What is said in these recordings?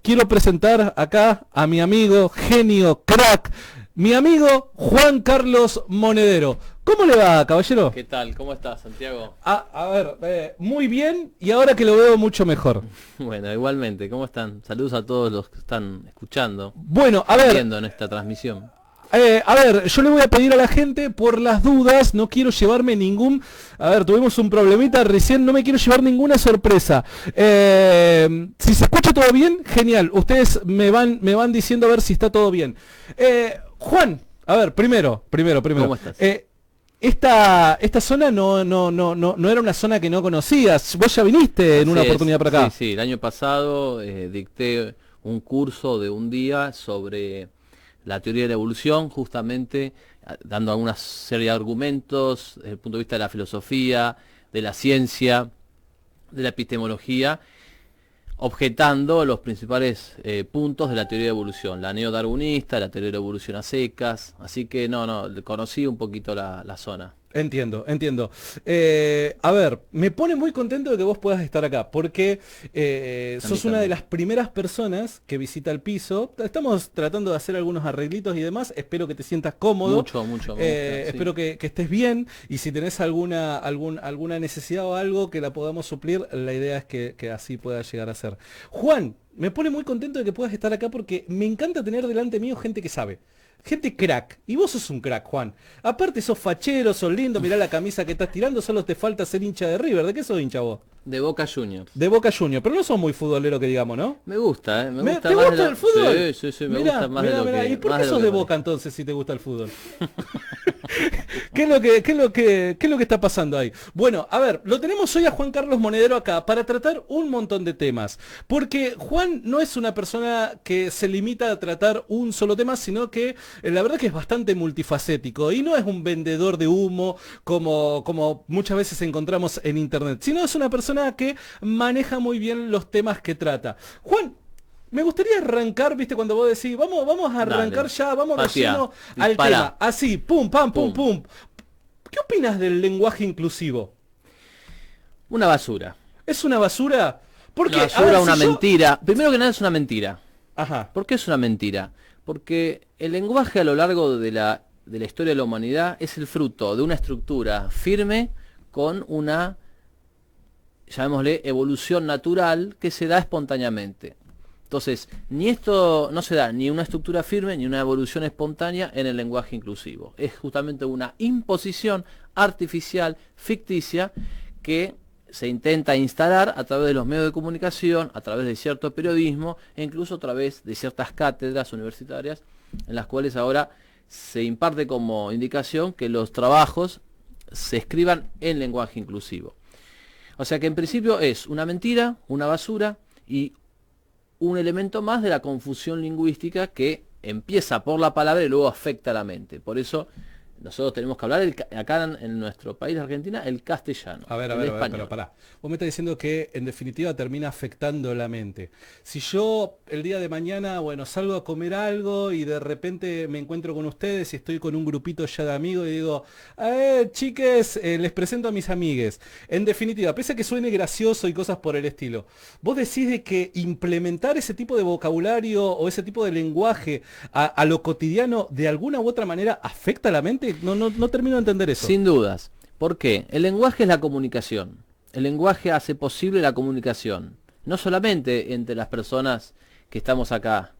quiero presentar acá a mi amigo, genio, crack, mi amigo Juan Carlos Monedero. ¿Cómo le va, caballero? ¿Qué tal? ¿Cómo estás, Santiago? A ver, muy bien, y ahora que lo veo mucho mejor. Bueno, igualmente, ¿cómo están? Saludos a todos los que están escuchando, Bueno, a ver, viendo en esta transmisión. yo le voy a pedir a la gente, por las dudas, no quiero llevarme ningún... A ver, tuvimos un problemita recién, no me quiero llevar ninguna sorpresa. Si se escucha todo bien, genial. Ustedes me van diciendo a ver si está todo bien. Juan, a ver, primero. ¿Cómo estás? Esta zona no era una zona que no conocías. Vos ya viniste en una oportunidad para acá. Sí, el año pasado dicté un curso de un día sobre la teoría de la evolución, justamente dando alguna serie de argumentos desde el punto de vista de la filosofía, de la ciencia, de la epistemología, objetando los principales puntos de la teoría de evolución, la neodarwinista, la teoría de la evolución a secas, así que conocí un poquito la zona. Entiendo. A ver, me pone muy contento de que vos puedas estar acá, porque sos una de las primeras personas que visita el piso. Estamos tratando de hacer algunos arreglitos y demás. Espero que te sientas cómodo. Mucho. Espero que estés bien, y si tenés alguna necesidad o algo que la podamos suplir, la idea es que así pueda llegar a ser. Juan, me pone muy contento de que puedas estar acá, porque me encanta tener delante mío gente que sabe. Gente crack, y vos sos un crack, Juan. Aparte sos fachero, sos lindo, mirá la camisa que estás tirando, solo te falta ser hincha de River. ¿De qué sos hincha vos? De Boca Juniors. De Boca Juniors, pero no sos muy futbolero que digamos, ¿no? Me gusta, me gusta ¿Te más gusta el fútbol? Sí, me gusta más de lo que... ¿Y por qué sos de Boca entonces si te gusta el fútbol? ¿Qué es lo que está pasando ahí? Bueno, a ver, lo tenemos hoy a Juan Carlos Monedero acá para tratar un montón de temas. Porque Juan no es una persona que se limita a tratar un solo tema, sino que la verdad que es bastante multifacético. Y no es un vendedor de humo como muchas veces encontramos en internet, sino es una persona que maneja muy bien los temas que trata. Juan, me gustaría arrancar, viste, cuando vos decís, vamos a arrancar. Dale, ya, vamos relleno al tema. Así, pum. ¿Qué opinas del lenguaje inclusivo? Una basura. ¿Es una basura? Porque, una basura, una mentira. Primero que nada es una mentira. Ajá. ¿Por qué es una mentira? Porque el lenguaje a lo largo de la historia de la humanidad es el fruto de una estructura firme con una, llamémosle, evolución natural que se da espontáneamente. Entonces, esto no se da ni una estructura firme ni una evolución espontánea en el lenguaje inclusivo. Es justamente una imposición artificial, ficticia, que se intenta instalar a través de los medios de comunicación, a través de cierto periodismo e incluso a través de ciertas cátedras universitarias en las cuales ahora se imparte como indicación que los trabajos se escriban en lenguaje inclusivo. O sea que en principio es una mentira, una basura y un elemento más de la confusión lingüística que empieza por la palabra y luego afecta a la mente. Por eso nosotros tenemos que hablar acá en nuestro país, Argentina, el castellano. A ver, pero pará. Vos me estás diciendo que en definitiva termina afectando la mente. Si yo el día de mañana, salgo a comer algo y de repente me encuentro con ustedes y estoy con un grupito ya de amigos y digo, chiques, les presento a mis amigues. En definitiva, pese a que suene gracioso y cosas por el estilo, vos decís de que implementar ese tipo de vocabulario o ese tipo de lenguaje a lo cotidiano de alguna u otra manera afecta a la mente. No termino de entender eso. Sin dudas. ¿Por qué? El lenguaje es la comunicación. El lenguaje hace posible la comunicación. No solamente entre las personas que estamos acá,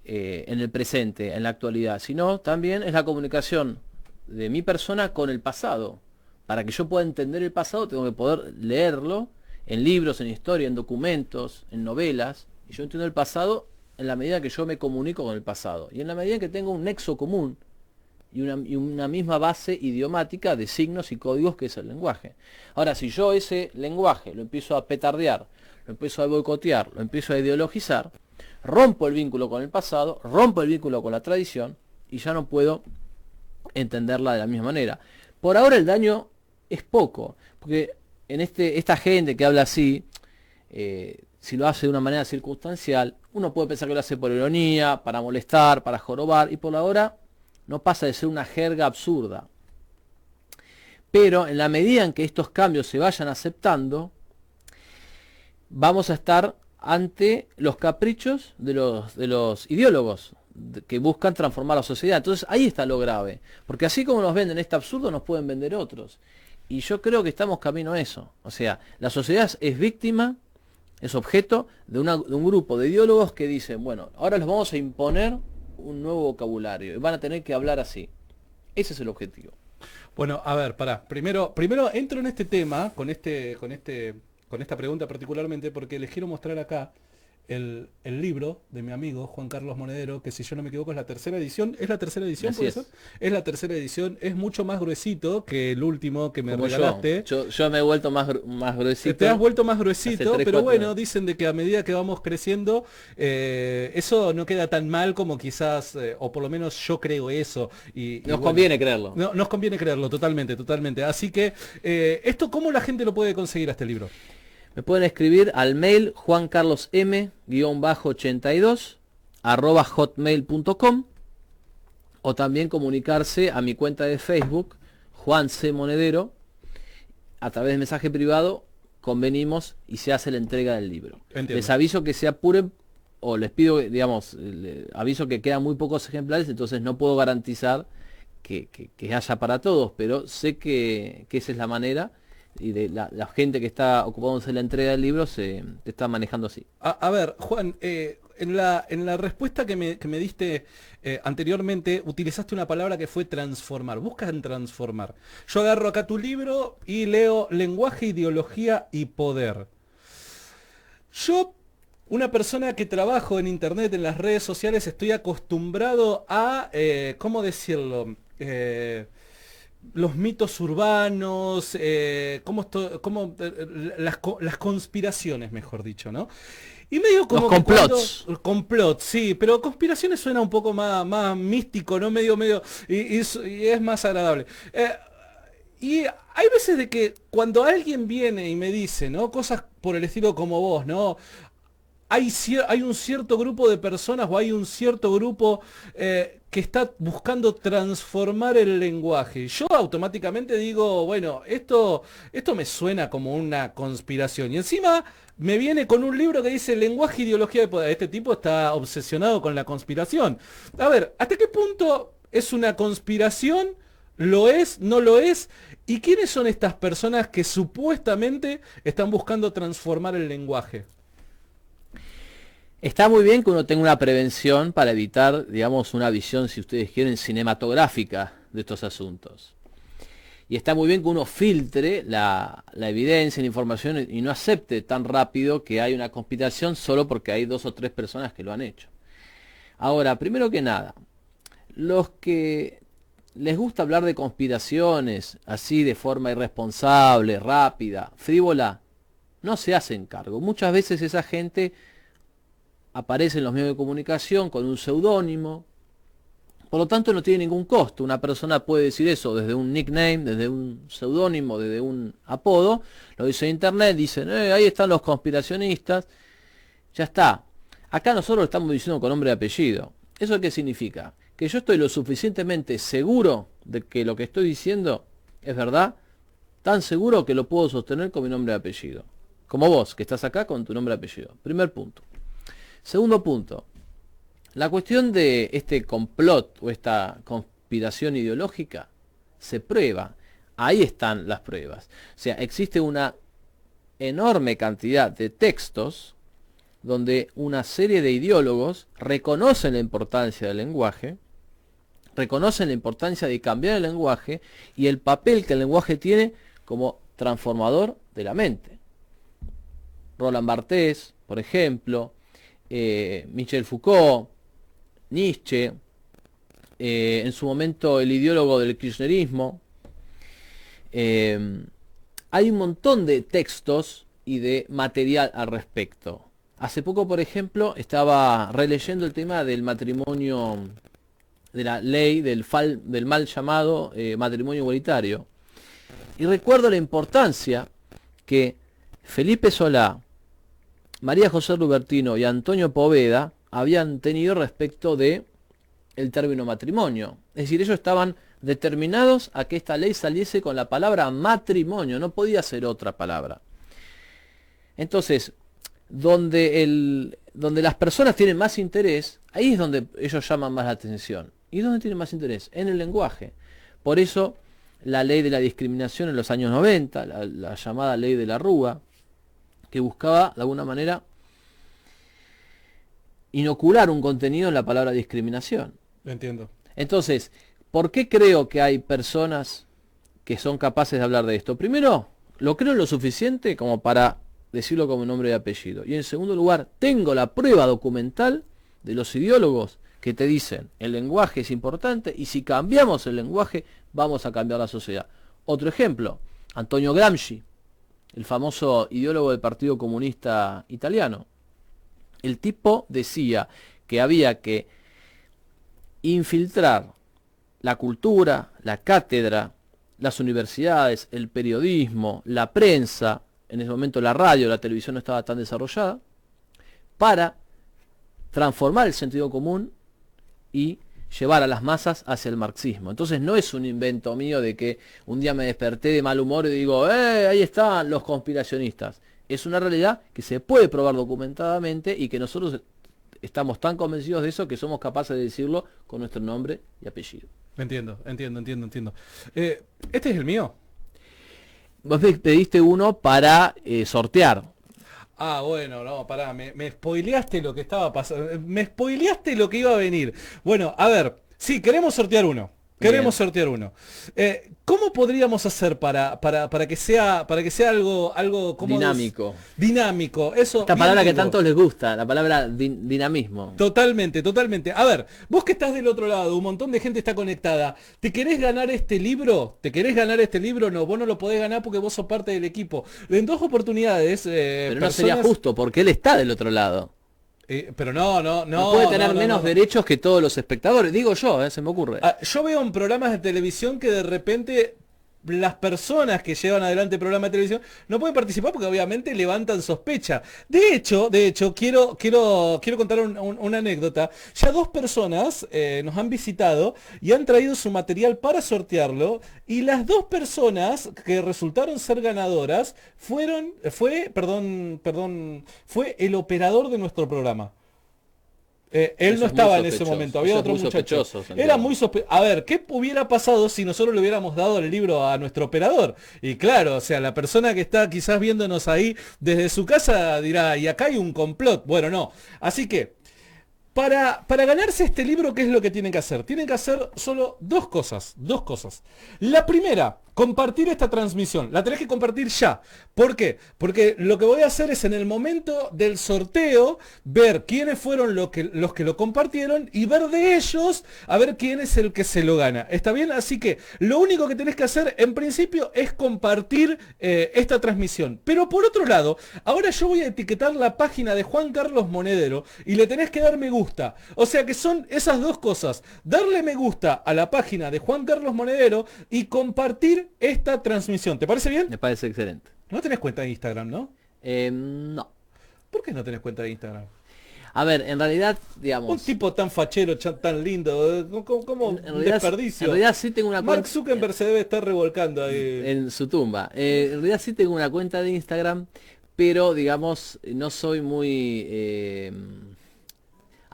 en el presente, en la actualidad, sino también es la comunicación de mi persona con el pasado. Para que yo pueda entender el pasado tengo que poder leerlo en libros, en historia, en documentos, en novelas. Y yo entiendo el pasado en la medida que yo me comunico con el pasado. Y en la medida que tengo un nexo común y una misma base idiomática de signos y códigos que es el lenguaje. Ahora, si yo ese lenguaje lo empiezo a petardear, lo empiezo a boicotear, lo empiezo a ideologizar, rompo el vínculo con el pasado, rompo el vínculo con la tradición y ya no puedo entenderla de la misma manera. Por ahora el daño es poco, porque en esta gente que habla así, si lo hace de una manera circunstancial, uno puede pensar que lo hace por ironía, para molestar, para jorobar, y por ahora no pasa de ser una jerga absurda. Pero en la medida en que estos cambios se vayan aceptando, vamos a estar ante los caprichos de los ideólogos que buscan transformar la sociedad. Entonces ahí está lo grave, porque así como nos venden este absurdo, nos pueden vender otros. Y yo creo que estamos camino a eso. O sea, la sociedad es víctima, es objeto de un grupo de ideólogos que dicen, bueno, ahora les vamos a imponer un nuevo vocabulario y van a tener que hablar así. Ese es el objetivo. Bueno, a ver, pará. Primero entro en este tema, con esta pregunta particularmente, porque les quiero mostrar acá el libro de mi amigo Juan Carlos Monedero, que si yo no me equivoco es la tercera edición. ¿Es la tercera edición? Así es. Es la tercera edición, es mucho más gruesito que el último que me Como regalaste. Yo me he vuelto más gruesito. Te has vuelto más gruesito, Hace 3, pero 4 bueno, años. dicen de que a medida que vamos creciendo, eso no queda tan mal como quizás, o por lo menos yo creo eso. Y Nos bueno, conviene creerlo. no, nos conviene creerlo, totalmente, totalmente. Así que, ¿esto cómo la gente lo puede conseguir a este libro? Me pueden escribir al mail juancarlosm-82 @hotmail.com, o también comunicarse a mi cuenta de Facebook, Juan C. Monedero, a través de mensaje privado, convenimos y se hace la entrega del libro. Entiendo. Les aviso que se apuren, o les pido, digamos, aviso que quedan muy pocos ejemplares, entonces no puedo garantizar que haya para todos, pero sé que esa es la manera, y de la gente que está ocupándose de la entrega del libro se está manejando así. A ver, Juan, en la respuesta que me diste anteriormente, utilizaste una palabra que fue transformar. Buscas transformar. Yo agarro acá tu libro y leo lenguaje, ideología y poder. Yo, una persona que trabajo en internet, en las redes sociales, estoy acostumbrado a, ¿cómo decirlo? Los mitos urbanos, las conspiraciones, mejor dicho, ¿no? Y medio como Los complots. Complot, sí, pero conspiraciones suena un poco más místico, ¿no? Medio, y es más agradable. Y hay veces de que cuando alguien viene y me dice, ¿no? Cosas por el estilo como vos, ¿no? Hay un cierto grupo de personas o hay un cierto grupo que está buscando transformar el lenguaje. Yo automáticamente digo, bueno, esto me suena como una conspiración. Y encima me viene con un libro que dice lenguaje, ideología de poder. Este tipo está obsesionado con la conspiración. A ver, ¿hasta qué punto es una conspiración? ¿Lo es? ¿No lo es? ¿Y quiénes son estas personas que supuestamente están buscando transformar el lenguaje? Está muy bien que uno tenga una prevención para evitar, digamos, una visión, si ustedes quieren, cinematográfica de estos asuntos. Y está muy bien que uno filtre la evidencia, la información, y no acepte tan rápido que hay una conspiración solo porque hay 2 o 3 personas que lo han hecho. Ahora, primero que nada, los que les gusta hablar de conspiraciones así de forma irresponsable, rápida, frívola, no se hacen cargo. Muchas veces esa gente aparece en los medios de comunicación con un seudónimo, por lo tanto no tiene ningún costo. Una persona puede decir eso desde un nickname, desde un seudónimo, desde un apodo, lo dice en internet, dicen, ahí están los conspiracionistas, ya está. Acá nosotros lo estamos diciendo con nombre y apellido. ¿Eso qué significa? Que yo estoy lo suficientemente seguro de que lo que estoy diciendo es verdad, tan seguro que lo puedo sostener con mi nombre y apellido. Como vos, que estás acá con tu nombre y apellido. Primer punto. Segundo punto, la cuestión de este complot o esta conspiración ideológica se prueba. Ahí están las pruebas. O sea, existe una enorme cantidad de textos donde una serie de ideólogos reconocen la importancia del lenguaje, reconocen la importancia de cambiar el lenguaje y el papel que el lenguaje tiene como transformador de la mente. Roland Barthes, por ejemplo, Michel Foucault, Nietzsche, en su momento el ideólogo del kirchnerismo. Hay un montón de textos y de material al respecto. Hace poco, por ejemplo, estaba releyendo el tema del matrimonio, de la ley del mal llamado matrimonio igualitario. Y recuerdo la importancia que Felipe Solá, María José Rubertino y Antonio Poveda habían tenido respecto de el término matrimonio. Es decir, ellos estaban determinados a que esta ley saliese con la palabra matrimonio, no podía ser otra palabra. Entonces, donde las personas tienen más interés, ahí es donde ellos llaman más la atención. ¿Y dónde tienen más interés? En el lenguaje. Por eso la ley de la discriminación en los años 90, la llamada ley de la Rúa, que buscaba de alguna manera inocular un contenido en la palabra discriminación. Entiendo. Entonces, ¿por qué creo que hay personas que son capaces de hablar de esto? Primero, lo creo lo suficiente como para decirlo como nombre y apellido. Y en segundo lugar, tengo la prueba documental de los ideólogos que te dicen el lenguaje es importante y si cambiamos el lenguaje vamos a cambiar la sociedad. Otro ejemplo, Antonio Gramsci, el famoso ideólogo del Partido Comunista Italiano. El tipo decía que había que infiltrar la cultura, la cátedra, las universidades, el periodismo, la prensa, en ese momento la radio, la televisión no estaba tan desarrollada, para transformar el sentido común y llevar a las masas hacia el marxismo. Entonces no es un invento mío de que un día me desperté de mal humor y digo, ahí están los conspiracionistas. Es una realidad que se puede probar documentadamente y que nosotros estamos tan convencidos de eso que somos capaces de decirlo con nuestro nombre y apellido. Entiendo. Este es el mío. Vos me pediste uno para sortear. Ah, bueno, no, pará, me spoileaste lo que estaba pasando, me spoileaste lo que iba a venir. Bueno, a ver, sí, queremos sortear uno. ¿Cómo podríamos hacer para que sea algo como dinámico? Dinámico, eso. Esta palabra que tanto les gusta, la palabra dinamismo. Totalmente. A ver, vos que estás del otro lado, un montón de gente está conectada. ¿Te querés ganar este libro? No, vos no lo podés ganar porque vos sos parte del equipo. En 2 oportunidades. Pero no sería justo porque él está del otro lado. Pero no puede tener menos derechos que todos los espectadores, digo yo, se me ocurre. Yo veo en programas de televisión que de repente las personas que llevan adelante el programa de televisión no pueden participar porque obviamente levantan sospecha. De hecho, quiero contar una anécdota. Ya 2 personas nos han visitado y han traído su material para sortearlo y las 2 personas que resultaron ser ganadoras fue el operador de nuestro programa. Él no estaba en ese momento, había otro muchacho. Era muy sospechoso. A ver, ¿qué hubiera pasado si nosotros le hubiéramos dado el libro a nuestro operador? Y claro, o sea, la persona que está quizás viéndonos ahí desde su casa dirá, y acá hay un complot. Bueno, no. Así que, para ganarse este libro, ¿qué es lo que tienen que hacer? Tienen que hacer solo 2 cosas. La primera, compartir esta transmisión. La tenés que compartir ya. ¿Por qué? Porque lo que voy a hacer es en el momento del sorteo ver quiénes fueron los que lo compartieron y ver de ellos a ver quién es el que se lo gana. ¿Está bien? Así que lo único que tenés que hacer en principio es compartir esta transmisión. Pero por otro lado, ahora yo voy a etiquetar la página de Juan Carlos Monedero y le tenés que dar me gusta. O sea que son esas 2 cosas. Darle me gusta a la página de Juan Carlos Monedero y compartir esta transmisión. ¿Te parece bien? Me parece excelente. No tenés cuenta de Instagram, ¿no? No. ¿Por qué no tenés cuenta de Instagram? A ver, en realidad, digamos... Un tipo tan fachero, tan lindo, como desperdicio. En realidad sí tengo una cuenta... Mark Zuckerberg se debe estar revolcando ahí. En su tumba. En realidad sí tengo una cuenta de Instagram, pero digamos, no soy muy...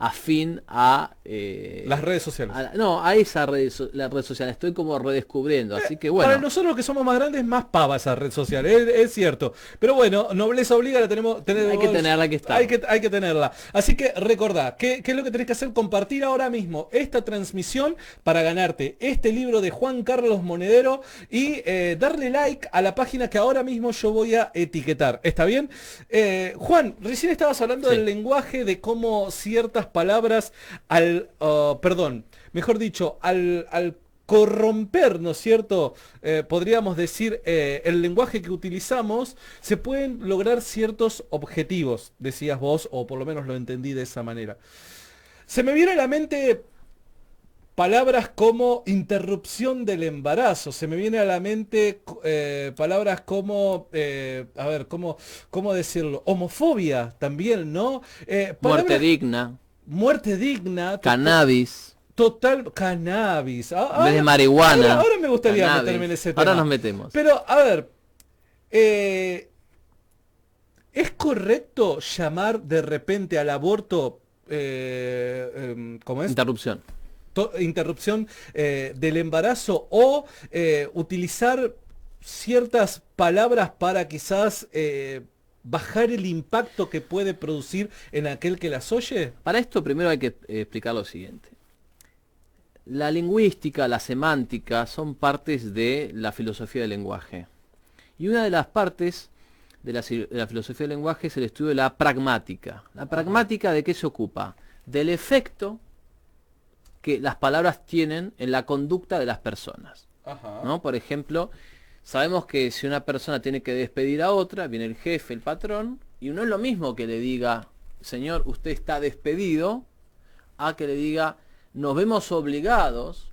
afín a... las redes sociales. A esa la red social. Estoy como redescubriendo, así que bueno. Para nosotros que somos más grandes, más pava esa red social, es cierto. Pero bueno, nobleza obliga, hay que tenerla, que está. Hay que tenerla. Así que recordá, ¿qué es lo que tenés que hacer? Compartir ahora mismo esta transmisión para ganarte este libro de Juan Carlos Monedero y darle like a la página que ahora mismo yo voy a etiquetar. ¿Está bien? Juan, recién estabas hablando del lenguaje, de cómo ciertas palabras al corromper, ¿no es cierto? Podríamos decir, el lenguaje que utilizamos, se pueden lograr ciertos objetivos, decías vos, o por lo menos lo entendí de esa manera. Se me viene a la mente palabras como interrupción del embarazo, se me viene a la mente palabras como, ¿cómo decirlo? Homofobia también, ¿no? Muerte digna. Muerte digna. Cannabis. Cannabis. En vez de marihuana. Ahora me gustaría meterme en ese tema. Ahora nos metemos. Pero, a ver, ¿Es correcto llamar de repente al aborto, ¿cómo es? Interrupción. Interrupción del embarazo o utilizar ciertas palabras para quizás bajar el impacto que puede producir en aquel que las oye? Para esto primero hay que explicar lo siguiente. La lingüística, la semántica son partes de la filosofía del lenguaje. Y una de las partes de la filosofía del lenguaje es el estudio de la pragmática. ¿La pragmática de qué se ocupa? Del efecto que las palabras tienen en la conducta de las personas. Ajá. ¿No? Por ejemplo, sabemos que si una persona tiene que despedir a otra, viene el jefe, el patrón, y no es lo mismo que le diga, señor, usted está despedido, a que le diga, nos vemos obligados,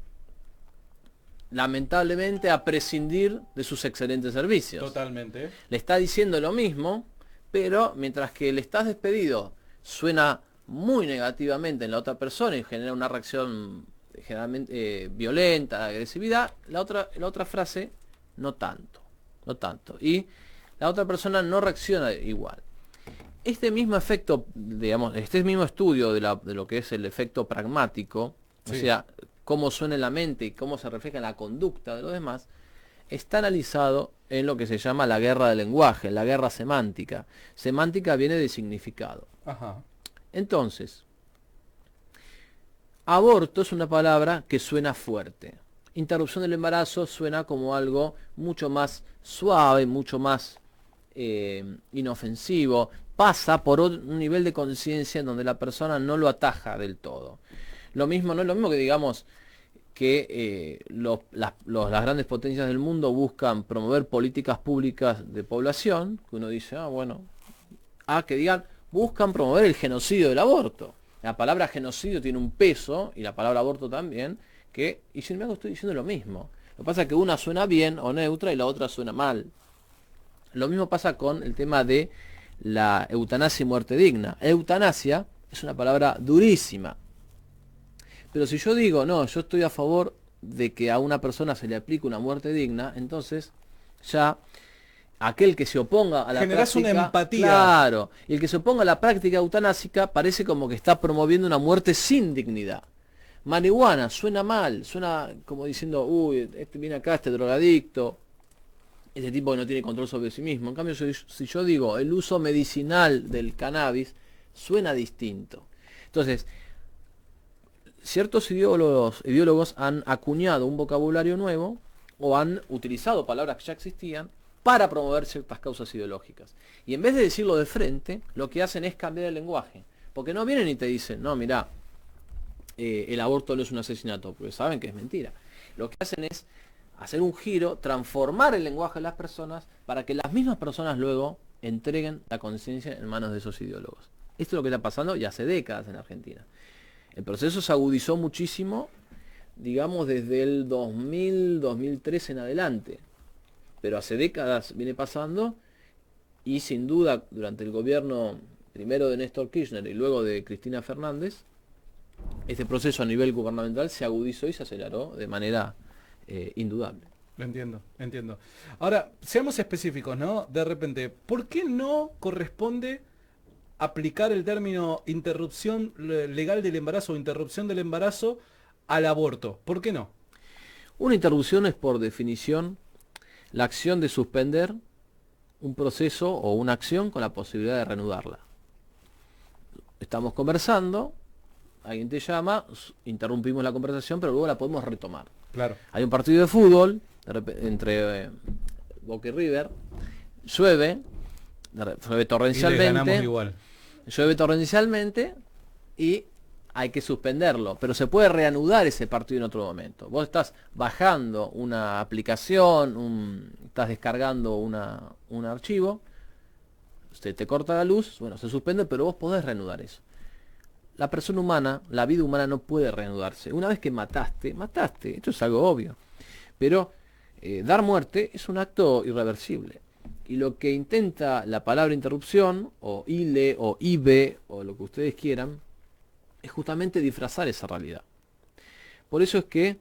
lamentablemente, a prescindir de sus excelentes servicios. Totalmente. Le está diciendo lo mismo, pero mientras que el estás despedido suena muy negativamente en la otra persona y genera una reacción generalmente violenta, de agresividad, la otra frase no tanto. Y la otra persona no reacciona igual. Este mismo efecto, digamos, este mismo estudio de lo que es el efecto pragmático, sí, o sea, cómo suena en la mente y cómo se refleja en la conducta de los demás, está analizado en lo que se llama la guerra del lenguaje, la guerra semántica. Semántica viene de significado. Ajá. Entonces, aborto es una palabra que suena fuerte. Interrupción del embarazo suena como algo mucho más suave, mucho más inofensivo. Pasa por un nivel de conciencia en donde la persona no lo ataja del todo. Lo mismo, no es lo mismo que digamos que las grandes potencias del mundo buscan promover políticas públicas de población, que uno dice, bueno, que digan, buscan promover el genocidio del aborto. La palabra genocidio tiene un peso, y la palabra aborto también, y sin embargo estoy diciendo lo mismo. Lo que pasa es que una suena bien o neutra y la otra suena mal. Lo mismo pasa con el tema de la eutanasia y muerte digna. Eutanasia es una palabra durísima. Pero si yo digo, no, yo estoy a favor de que a una persona se le aplique una muerte digna, entonces ya aquel que se oponga a la Generás práctica... una empatía. Claro, y el que se oponga a la práctica eutanásica parece como que está promoviendo una muerte sin dignidad. Marihuana suena mal, suena como diciendo, uy, este viene acá, este drogadicto, este tipo que no tiene control sobre sí mismo. En cambio, si yo digo el uso medicinal del cannabis, suena distinto. Entonces, ciertos ideólogos han acuñado un vocabulario nuevo o han utilizado palabras que ya existían para promover ciertas causas ideológicas. Y en vez de decirlo de frente, lo que hacen es cambiar el lenguaje. Porque no vienen y te dicen, no, mirá, el aborto no es un asesinato, porque saben que es mentira. Lo que hacen es hacer un giro, transformar el lenguaje de las personas para que las mismas personas luego entreguen la conciencia en manos de esos ideólogos. Esto es lo que está pasando y hace décadas en Argentina. El proceso se agudizó muchísimo, digamos, desde el 2000, 2003 en adelante. Pero hace décadas viene pasando y sin duda durante el gobierno primero de Néstor Kirchner y luego de Cristina Fernández, este proceso a nivel gubernamental se agudizó y se aceleró de manera indudable. Entiendo. Ahora, seamos específicos, ¿no? De repente, ¿por qué no corresponde aplicar el término interrupción legal del embarazo o interrupción del embarazo al aborto? ¿Por qué no? Una interrupción es por definición la acción de suspender un proceso o una acción con la posibilidad de reanudarla. Estamos conversando, alguien te llama, interrumpimos la conversación, pero luego la podemos retomar. Claro. Hay un partido de fútbol entre Boca y River, llueve torrencialmente. Y les ganamos igual. Llueve torrencialmente y hay que suspenderlo, pero se puede reanudar ese partido en otro momento. Vos estás bajando una aplicación, estás descargando un archivo, se te corta la luz, bueno, se suspende, pero vos podés reanudar eso. La persona humana, la vida humana no puede reanudarse. Una vez que mataste, esto es algo obvio. Pero dar muerte es un acto irreversible. Y lo que intenta la palabra interrupción, o ILE, o IBE, o lo que ustedes quieran, es justamente disfrazar esa realidad. Por eso es que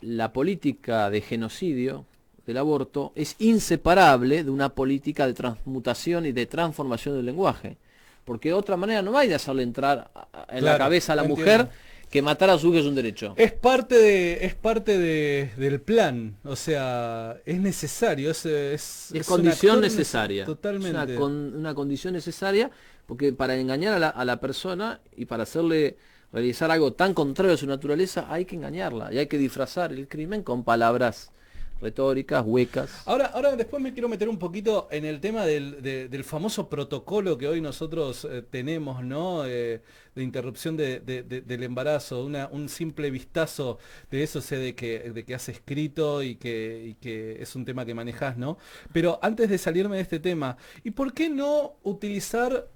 la política de genocidio, del aborto es inseparable de una política de transmutación y de transformación del lenguaje. Porque de otra manera no hay de hacerle entrar en la cabeza a la mujer que matar a su hijo es un derecho. Es parte del plan, o sea, es necesario, es condición necesaria. Totalmente. Es una condición necesaria, porque para engañar a la persona y para hacerle realizar algo tan contrario a su naturaleza, hay que engañarla y hay que disfrazar el crimen con palabras retóricas, huecas. Ahora después me quiero meter un poquito en el tema del famoso protocolo que hoy nosotros tenemos, ¿no? De interrupción del embarazo, un simple vistazo de eso, sé de que has escrito y que es un tema que manejas, ¿no? Pero antes de salirme de este tema, ¿y por qué no utilizar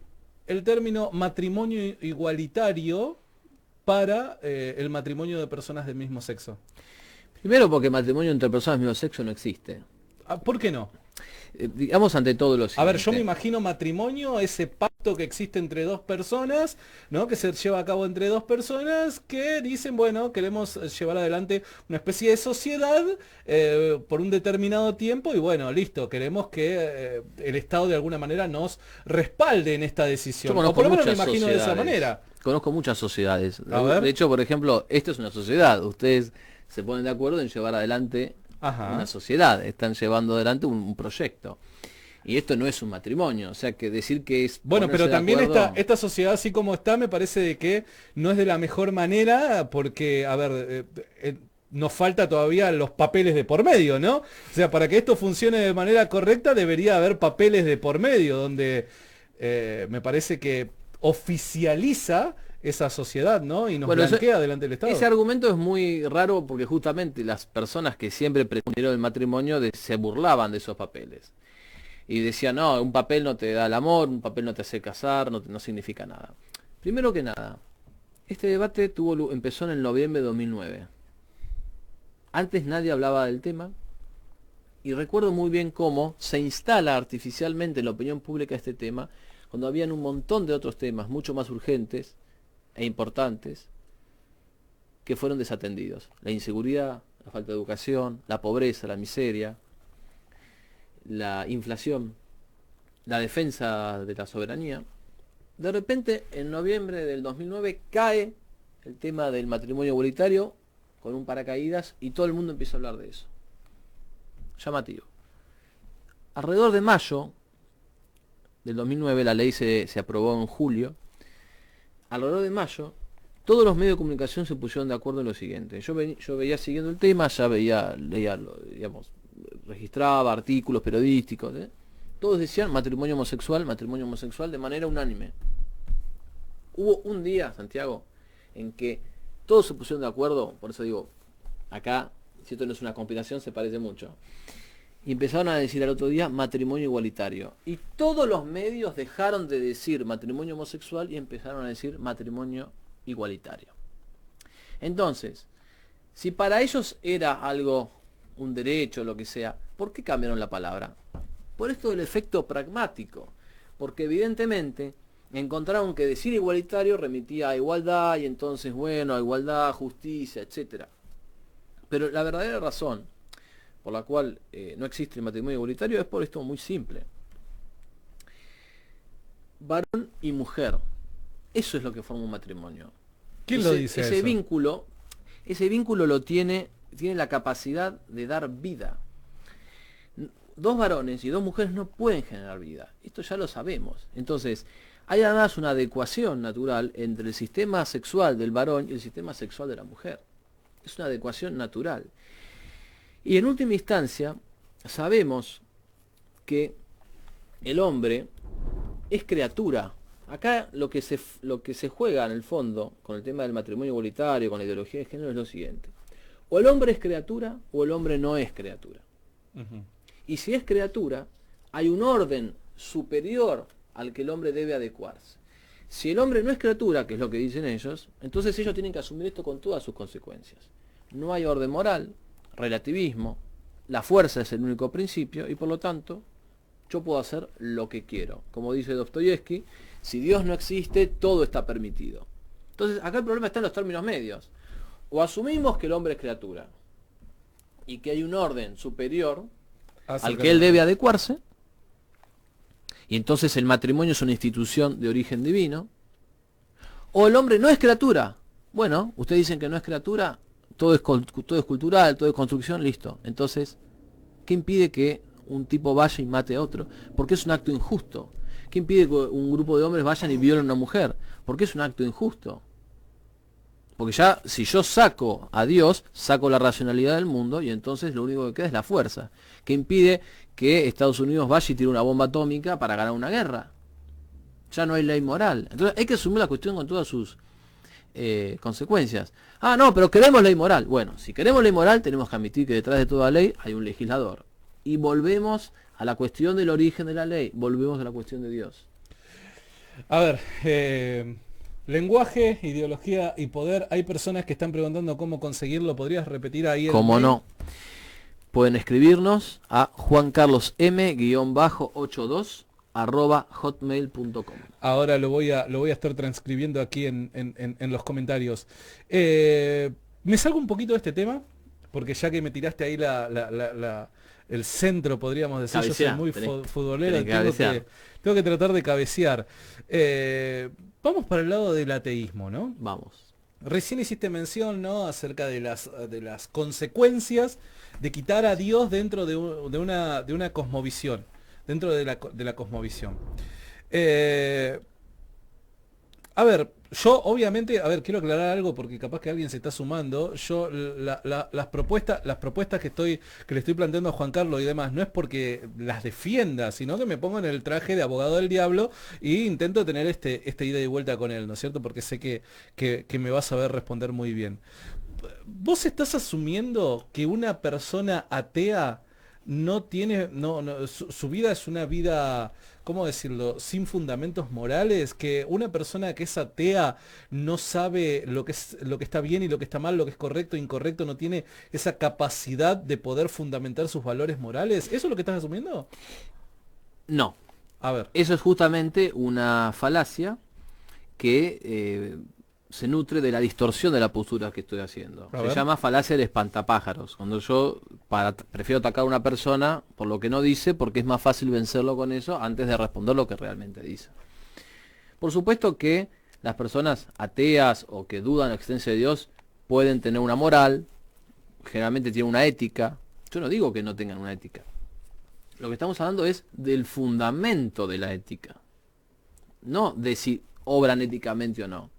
el término matrimonio igualitario para el matrimonio de personas del mismo sexo? Primero porque matrimonio entre personas del mismo sexo no existe. ¿Por qué no? Digamos ante todo lo siguiente. A ver, yo me imagino matrimonio, ese pacto que existe entre dos personas, ¿no? Que se lleva a cabo entre dos personas que dicen, bueno, queremos llevar adelante una especie de sociedad por un determinado tiempo y bueno, listo, queremos que el Estado de alguna manera nos respalde en esta decisión. Yo O por lo menos me muchas imagino de esa sociedades. manera. Conozco muchas sociedades. A ver. De hecho, por ejemplo, esto es una sociedad. Ustedes se ponen de acuerdo en llevar adelante Ajá. una sociedad, están llevando adelante un proyecto. Y esto no es un matrimonio, o sea que decir que es... Bueno, pero ponerse de también acuerdo- esta sociedad así como está me parece de que no es de la mejor manera porque, a ver, nos falta todavía los papeles de por medio, ¿no? O sea, para que esto funcione de manera correcta debería haber papeles de por medio donde me parece que oficializa esa sociedad, ¿no? Y nos Bueno, blanquea delante del Estado. Ese argumento es muy raro porque justamente las personas que siempre pretendieron el matrimonio se burlaban de esos papeles. Y decían, no, un papel no te da el amor, un papel no te hace casar, no significa nada. Primero que nada, este debate empezó en el noviembre de 2009. Antes nadie hablaba del tema. Y recuerdo muy bien cómo se instala artificialmente en la opinión pública este tema, cuando habían un montón de otros temas mucho más urgentes e importantes que fueron desatendidos. La inseguridad, la falta de educación, la pobreza, la miseria, la inflación, la defensa de la soberanía. De repente, en noviembre del 2009 cae el tema del matrimonio igualitario con un paracaídas y todo el mundo empieza a hablar de eso. Llamativo. Alrededor de mayo del 2009, la ley se aprobó en julio. Alrededor de mayo, todos los medios de comunicación se pusieron de acuerdo en lo siguiente. Yo veía siguiendo el tema, ya leía, digamos, registraba artículos periodísticos. Todos decían matrimonio homosexual de manera unánime. Hubo un día, Santiago, en que todos se pusieron de acuerdo, por eso digo, acá, si esto no es una conspiración, se parece mucho. Y empezaron a decir al otro día matrimonio igualitario. Y todos los medios dejaron de decir matrimonio homosexual y empezaron a decir matrimonio igualitario. Entonces, si para ellos era algo, un derecho, lo que sea, ¿por qué cambiaron la palabra? Por esto del efecto pragmático. Porque evidentemente encontraron que decir igualitario remitía a igualdad y entonces, bueno, a igualdad, justicia, etc. Pero la verdadera razón por la cual no existe el matrimonio igualitario es por esto muy simple. Varón y mujer. Eso es lo que forma un matrimonio. ¿Quién lo dice ese eso? Ese vínculo lo tiene la capacidad de dar vida. Dos varones y dos mujeres no pueden generar vida. Esto ya lo sabemos. Entonces, hay además una adecuación natural entre el sistema sexual del varón y el sistema sexual de la mujer. Es una adecuación natural. Y en última instancia, sabemos que el hombre es criatura. Acá lo que se juega en el fondo con el tema del matrimonio igualitario, con la ideología de género, es lo siguiente. O el hombre es criatura o el hombre no es criatura. Uh-huh. Y si es criatura, hay un orden superior al que el hombre debe adecuarse. Si el hombre no es criatura, que es lo que dicen ellos, entonces ellos tienen que asumir esto con todas sus consecuencias. No hay orden moral, relativismo, la fuerza es el único principio y por lo tanto yo puedo hacer lo que quiero. Como dice Dostoyevsky, si Dios no existe, todo está permitido. Entonces acá el problema está en los términos medios. O asumimos que el hombre es criatura y que hay un orden superior al que él debe adecuarse, y entonces el matrimonio es una institución de origen divino, o el hombre no es criatura. Bueno, ustedes dicen que no es criatura, todo es cultural, todo es construcción, listo. Entonces, ¿qué impide que un tipo vaya y mate a otro? Porque es un acto injusto. ¿Qué impide que un grupo de hombres vayan y violen a una mujer? Porque es un acto injusto. Porque ya, si yo saco a Dios, saco la racionalidad del mundo, y entonces lo único que queda es la fuerza. ¿Qué impide que Estados Unidos vaya y tire una bomba atómica para ganar una guerra? Ya no hay ley moral. Entonces hay que asumir la cuestión con todas sus consecuencias. Ah, no, pero queremos ley moral. Bueno, si queremos ley moral, tenemos que admitir que detrás de toda ley hay un legislador. Y volvemos a la cuestión del origen de la ley, volvemos a la cuestión de Dios. A ver, lenguaje, ideología y poder. Hay personas que están preguntando cómo conseguirlo. ¿Podrías repetir ahí el ¿Cómo mail? no? Pueden escribirnos a juancarlosm-82@hotmail.com. Ahora lo voy a estar transcribiendo aquí en los comentarios. Me salgo un poquito de este tema, porque ya que me tiraste ahí el centro, podríamos decir, Cabecear, yo soy muy futbolero, cabecear. tengo que tratar de cabecear. Vamos para el lado del ateísmo, ¿no? Vamos. Recién hiciste mención, ¿no?, acerca de las consecuencias de quitar a Dios dentro de una cosmovisión, dentro de la cosmovisión. A ver, yo obviamente, quiero aclarar algo porque capaz que alguien se está sumando. Yo las propuestas que le estoy planteando a Juan Carlos y demás, no es porque las defienda, sino que me pongo en el traje de abogado del diablo e intento tener esta ida y vuelta con él, ¿no es cierto? Porque sé que me va a saber responder muy bien. ¿Vos estás asumiendo que una persona atea no tiene, su vida es una vida, ¿cómo decirlo?, sin fundamentos morales? Que una persona que es atea no sabe lo que está bien y lo que está mal, lo que es correcto e incorrecto, no tiene esa capacidad de poder fundamentar sus valores morales. ¿Eso es lo que estás asumiendo? No. A ver. Eso es justamente una falacia que se nutre de la distorsión de la postura que estoy haciendo. Se llama falacia del espantapájaros. Cuando yo prefiero atacar a una persona por lo que no dice, porque es más fácil vencerlo con eso antes de responder lo que realmente dice. Por supuesto que las personas ateas o que dudan de la existencia de Dios pueden tener una moral, generalmente tienen una ética. Yo no digo que no tengan una ética. Lo que estamos hablando es del fundamento de la ética, no de si obran éticamente o no.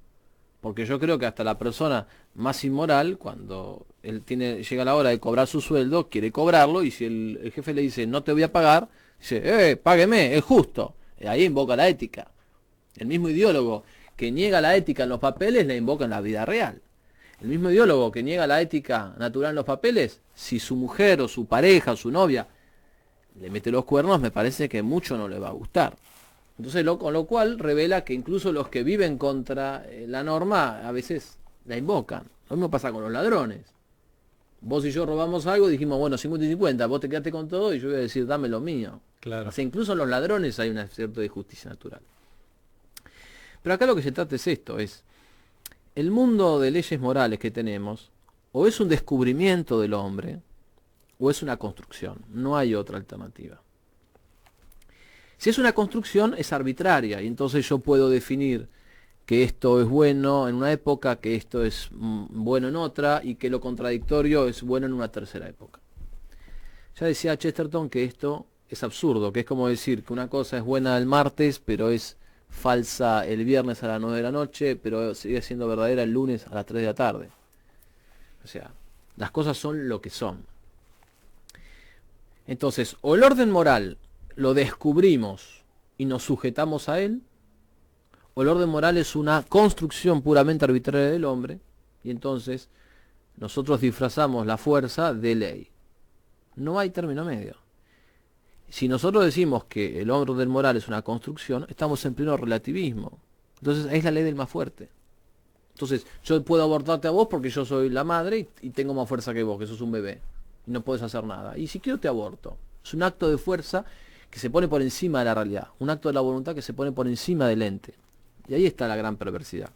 Porque yo creo que hasta la persona más inmoral, cuando él llega la hora de cobrar su sueldo, quiere cobrarlo, y si el jefe le dice no te voy a pagar, dice, págueme, es justo. Ahí invoca la ética. El mismo ideólogo que niega la ética en los papeles, la invoca en la vida real. El mismo ideólogo que niega la ética natural en los papeles, si su mujer o su pareja o su novia le mete los cuernos, me parece que mucho no le va a gustar. Entonces, con lo cual revela que incluso los que viven contra la norma a veces la invocan. Lo mismo pasa con los ladrones. Vos y yo robamos algo y dijimos, bueno, 50 y 50, vos te quedaste con todo y yo voy a decir, dame lo mío. Claro. O sea, incluso en los ladrones hay una cierta justicia natural. Pero acá lo que se trata es esto, es el mundo de leyes morales que tenemos, o es un descubrimiento del hombre, o es una construcción. No hay otra alternativa. Si es una construcción, es arbitraria, y entonces yo puedo definir que esto es bueno en una época, que esto es bueno en otra, y que lo contradictorio es bueno en una tercera época. Ya decía Chesterton que esto es absurdo, que es como decir que una cosa es buena el martes, pero es falsa el viernes a las 9 de la noche, pero sigue siendo verdadera el lunes a las 3 de la tarde. O sea, las cosas son lo que son. Entonces, o el orden moral lo descubrimos y nos sujetamos a él, o el orden moral es una construcción puramente arbitraria del hombre, y entonces nosotros disfrazamos la fuerza de ley. No hay término medio. Si nosotros decimos que el orden moral es una construcción, estamos en pleno relativismo. Entonces es la ley del más fuerte. Entonces yo puedo abortarte a vos porque yo soy la madre y tengo más fuerza que vos, que sos un bebé, y no puedes hacer nada. Y si quiero te aborto. Es un acto de fuerza que se pone por encima de la realidad, un acto de la voluntad que se pone por encima del ente. Y ahí está la gran perversidad.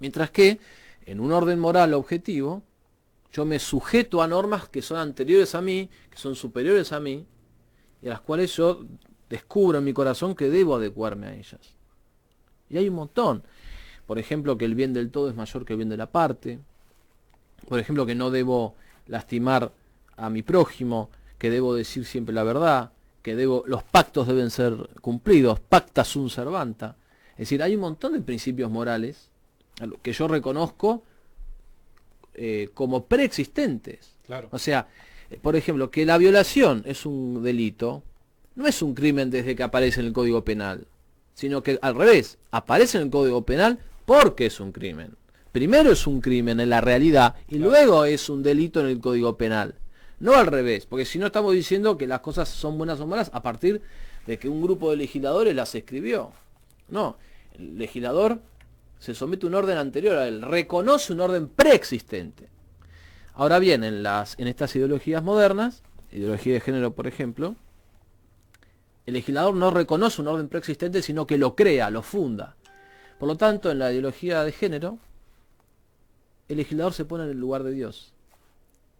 Mientras que, en un orden moral objetivo, yo me sujeto a normas que son anteriores a mí, que son superiores a mí, y a las cuales yo descubro en mi corazón que debo adecuarme a ellas. Y hay un montón. Por ejemplo, que el bien del todo es mayor que el bien de la parte. Por ejemplo, que no debo lastimar a mi prójimo, que debo decir siempre la verdad, que los pactos deben ser cumplidos, pacta sunt servanta. Es decir, hay un montón de principios morales que yo reconozco como preexistentes. Claro. O sea, por ejemplo, que la violación es un delito, no es un crimen desde que aparece en el Código Penal, sino que al revés, aparece en el Código Penal porque es un crimen. Primero es un crimen en la realidad y claro, luego es un delito en el Código Penal. No al revés, porque si no estamos diciendo que las cosas son buenas o malas a partir de que un grupo de legisladores las escribió. No, el legislador se somete a un orden anterior a él, reconoce un orden preexistente. Ahora bien, en estas ideologías modernas, ideología de género por ejemplo, el legislador no reconoce un orden preexistente, sino que lo crea, lo funda. Por lo tanto, en la ideología de género, el legislador se pone en el lugar de Dios.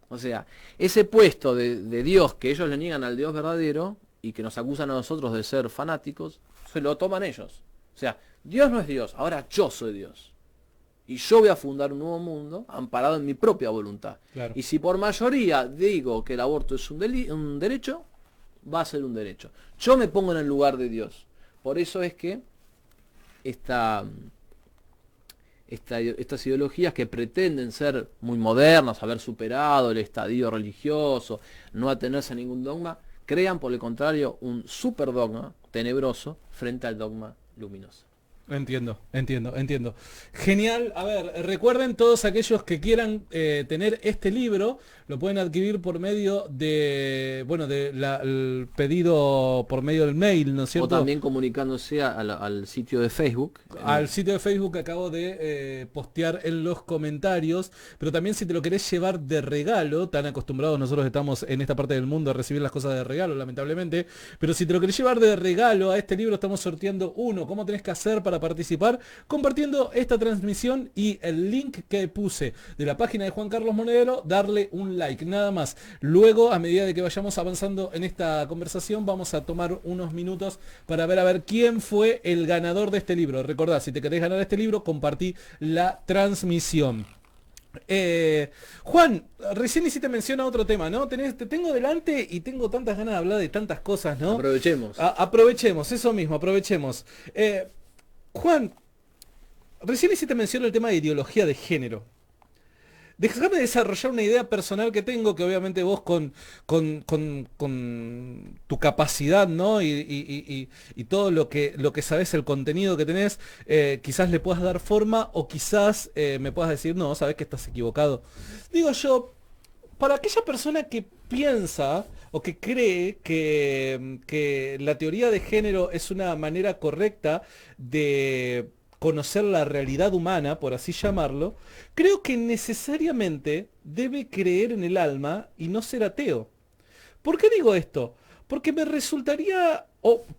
O sea, ese puesto de Dios que ellos le niegan al Dios verdadero y que nos acusan a nosotros de ser fanáticos, se lo toman ellos. O sea, Dios no es Dios, ahora yo soy Dios. Y yo voy a fundar un nuevo mundo amparado en mi propia voluntad. claro. Y si por mayoría digo que el aborto es un derecho, va a ser un derecho. Yo me pongo en el lugar de Dios. Por eso es que estas ideologías que pretenden ser muy modernas, haber superado el estadio religioso, no atenerse a ningún dogma, crean por el contrario un superdogma tenebroso frente al dogma luminoso. Entiendo. Genial. A ver, recuerden todos aquellos que quieran tener este libro, lo pueden adquirir por medio de, el pedido por medio del mail, ¿no es cierto? O también comunicándose al sitio de Facebook. Al sitio de Facebook que acabo de postear en los comentarios, pero también si te lo querés llevar de regalo, tan acostumbrados nosotros estamos en esta parte del mundo a recibir las cosas de regalo, lamentablemente, pero si te lo querés llevar de regalo a este libro, estamos sorteando uno. ¿Cómo tenés que hacer para participar? Compartiendo esta transmisión y el link que puse de la página de Juan Carlos Monedero, darle un like, nada más. Luego, a medida de que vayamos avanzando en esta conversación, vamos a tomar unos minutos para ver a ver quién fue el ganador de este libro. Recordá, si te querés ganar este libro, compartí la transmisión. Juan, recién hiciste mención a otro tema, ¿no? Te tengo delante y tengo tantas ganas de hablar de tantas cosas, ¿no? Aprovechemos. Aprovechemos, eso mismo, aprovechemos. Juan, recién hiciste mención al tema de ideología de género. Déjame desarrollar una idea personal que tengo, que obviamente vos con tu capacidad, ¿no? Y todo lo que sabés, el contenido que tenés, quizás le puedas dar forma o quizás me puedas decir, no, sabés que estás equivocado. Digo yo, para aquella persona que piensa o que cree que la teoría de género es una manera correcta de conocer la realidad humana, por así llamarlo, creo que necesariamente debe creer en el alma y no ser ateo. ¿Por qué digo esto? Porque me resultaría...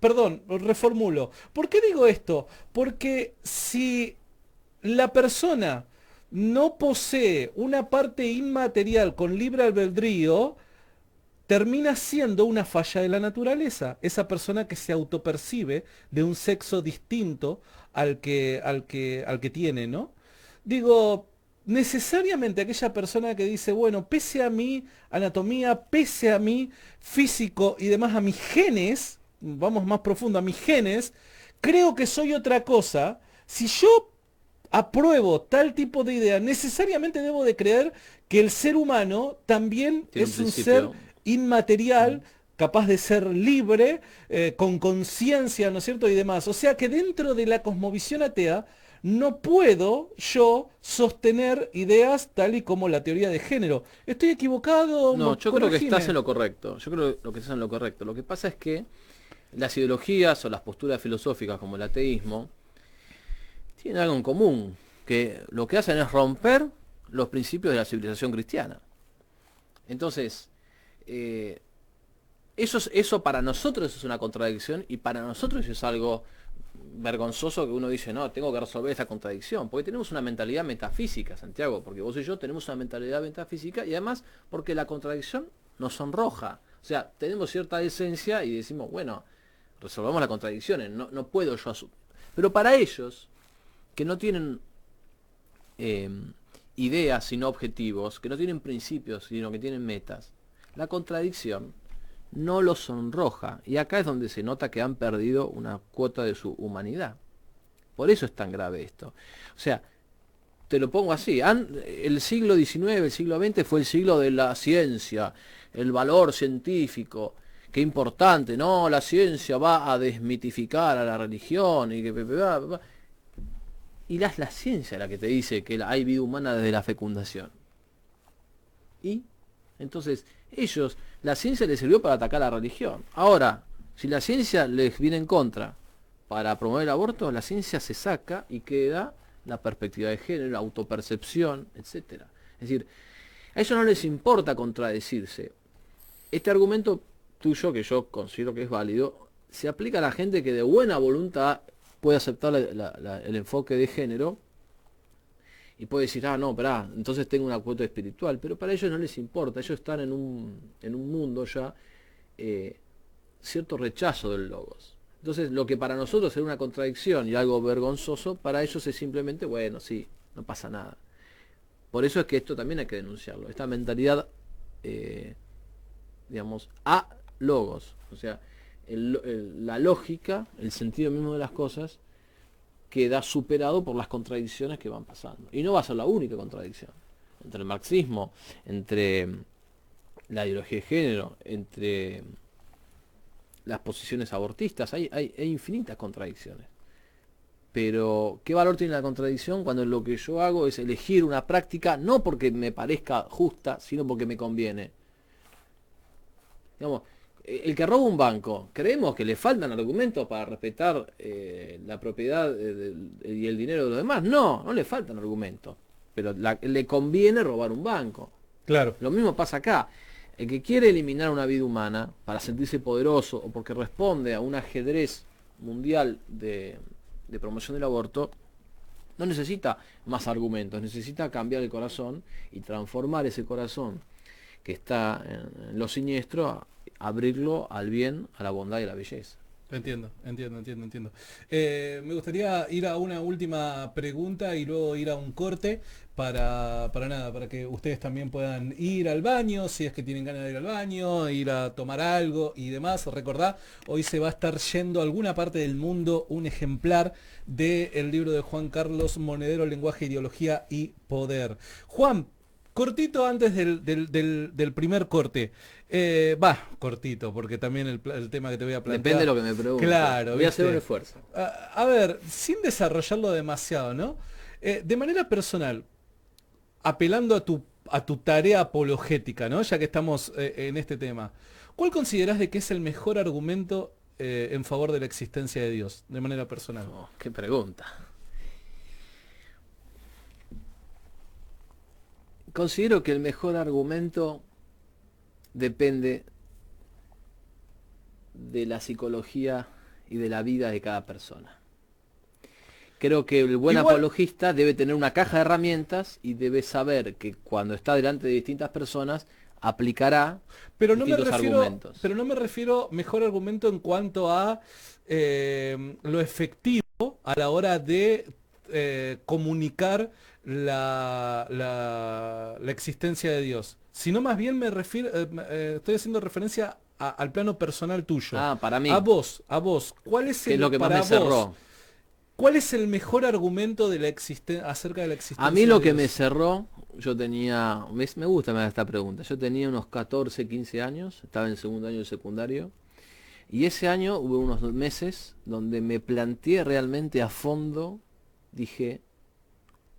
perdón, reformulo. ¿Por qué digo esto? Porque si la persona no posee una parte inmaterial con libre albedrío, termina siendo una falla de la naturaleza. Esa persona que se autopercibe de un sexo distinto al que tiene, ¿no? Digo, necesariamente aquella persona que dice, bueno, pese a mi anatomía, pese a mi físico y demás, a mis genes, vamos más profundo, a mis genes, creo que soy otra cosa. Si yo apruebo tal tipo de idea, necesariamente debo de creer que el ser humano también es un ser inmaterial, capaz de ser libre, con conciencia, ¿no es cierto? Y demás. O sea que dentro de la cosmovisión atea, no puedo yo sostener ideas tal y como la teoría de género. ¿Estoy equivocado? No, yo creo que estás en lo correcto. Yo creo que estás en lo correcto. Lo que pasa es que las ideologías o las posturas filosóficas como el ateísmo tienen algo en común, que lo que hacen es romper los principios de la civilización cristiana. Entonces, eso para nosotros es una contradicción y para nosotros es algo vergonzoso que uno dice, no, tengo que resolver esta contradicción, porque tenemos una mentalidad metafísica, Santiago, porque vos y yo tenemos una mentalidad metafísica y además porque la contradicción nos sonroja, O sea, tenemos cierta esencia y decimos, bueno, resolvamos las contradicciones, no puedo yo asumir. Pero para ellos, que no tienen ideas sino objetivos, que no tienen principios sino que tienen metas, la contradicción no los sonroja. Y acá es donde se nota que han perdido una cuota de su humanidad. Por eso es tan grave esto. O sea, te lo pongo así, el siglo XIX, el siglo XX fue el siglo de la ciencia, el valor científico, qué importante, no, la ciencia va a desmitificar a la religión y que... Y es la ciencia la que te dice que hay vida humana desde la fecundación. Y entonces la ciencia les sirvió para atacar a la religión. Ahora, si la ciencia les viene en contra para promover el aborto, la ciencia se saca y queda la perspectiva de género, la autopercepción, etcétera. Es decir, a ellos no les importa contradecirse. Este argumento tuyo, que yo considero que es válido, se aplica a la gente que de buena voluntad puede aceptar el enfoque de género y puede decir, no, entonces tengo una cuota espiritual, pero para ellos no les importa, ellos están en un mundo ya, cierto rechazo del logos. Entonces, lo que para nosotros era una contradicción y algo vergonzoso, para ellos es simplemente, bueno, sí, no pasa nada. Por eso es que esto también hay que denunciarlo. Esta mentalidad, digamos, a logos. O sea, la lógica, el sentido mismo de las cosas, queda superado por las contradicciones que van pasando. Y no va a ser la única contradicción. Entre el marxismo, entre la ideología de género, entre las posiciones abortistas, hay infinitas contradicciones. Pero, ¿qué valor tiene la contradicción cuando lo que yo hago es elegir una práctica no porque me parezca justa, sino porque me conviene? Digamos, el que roba un banco, ¿creemos que le faltan argumentos para respetar la propiedad y el dinero de los demás? No le faltan argumentos. Pero le conviene robar un banco. Claro. Lo mismo pasa acá. El que quiere eliminar una vida humana para sentirse poderoso o porque responde a un ajedrez mundial de promoción del aborto, no necesita más argumentos, necesita cambiar el corazón y transformar ese corazón que está en lo siniestro, abrirlo al bien, a la bondad y a la belleza. Entiendo. Me gustaría ir a una última pregunta y luego ir a un corte para que ustedes también puedan ir al baño, si es que tienen ganas de ir al baño, ir a tomar algo y demás. Recordá, hoy se va a estar yendo a alguna parte del mundo un ejemplar del libro de Juan Carlos Monedero, Lenguaje, Ideología y Poder. Juan, cortito antes del primer corte. Cortito, porque también el tema que te voy a plantear... Depende de lo que me preguntes. Claro, voy a hacer un esfuerzo. A ver, sin desarrollarlo demasiado, ¿no? De manera personal, apelando a tu tarea apologética, ¿no? Ya que estamos en este tema, ¿cuál considerás de que es el mejor argumento en favor de la existencia de Dios, de manera personal? Oh, qué pregunta. Considero que el mejor argumento depende de la psicología y de la vida de cada persona. Creo que el buen apologista debe tener una caja de herramientas y debe saber que cuando está delante de distintas personas aplicará distintos argumentos. Pero no me refiero mejor argumento en cuanto a lo efectivo a la hora de comunicar la existencia de Dios, sino más bien me refiero, estoy haciendo referencia al plano personal tuyo. Para mí. A vos, ¿cuál es lo que más me cerró? ¿Cuál es el mejor argumento de acerca de la existencia? A mí lo que me cerró, yo tenía, me gusta esta pregunta, yo tenía unos 14, 15 años, estaba en el segundo año del secundario, y ese año hubo unos meses donde me planteé realmente a fondo, dije,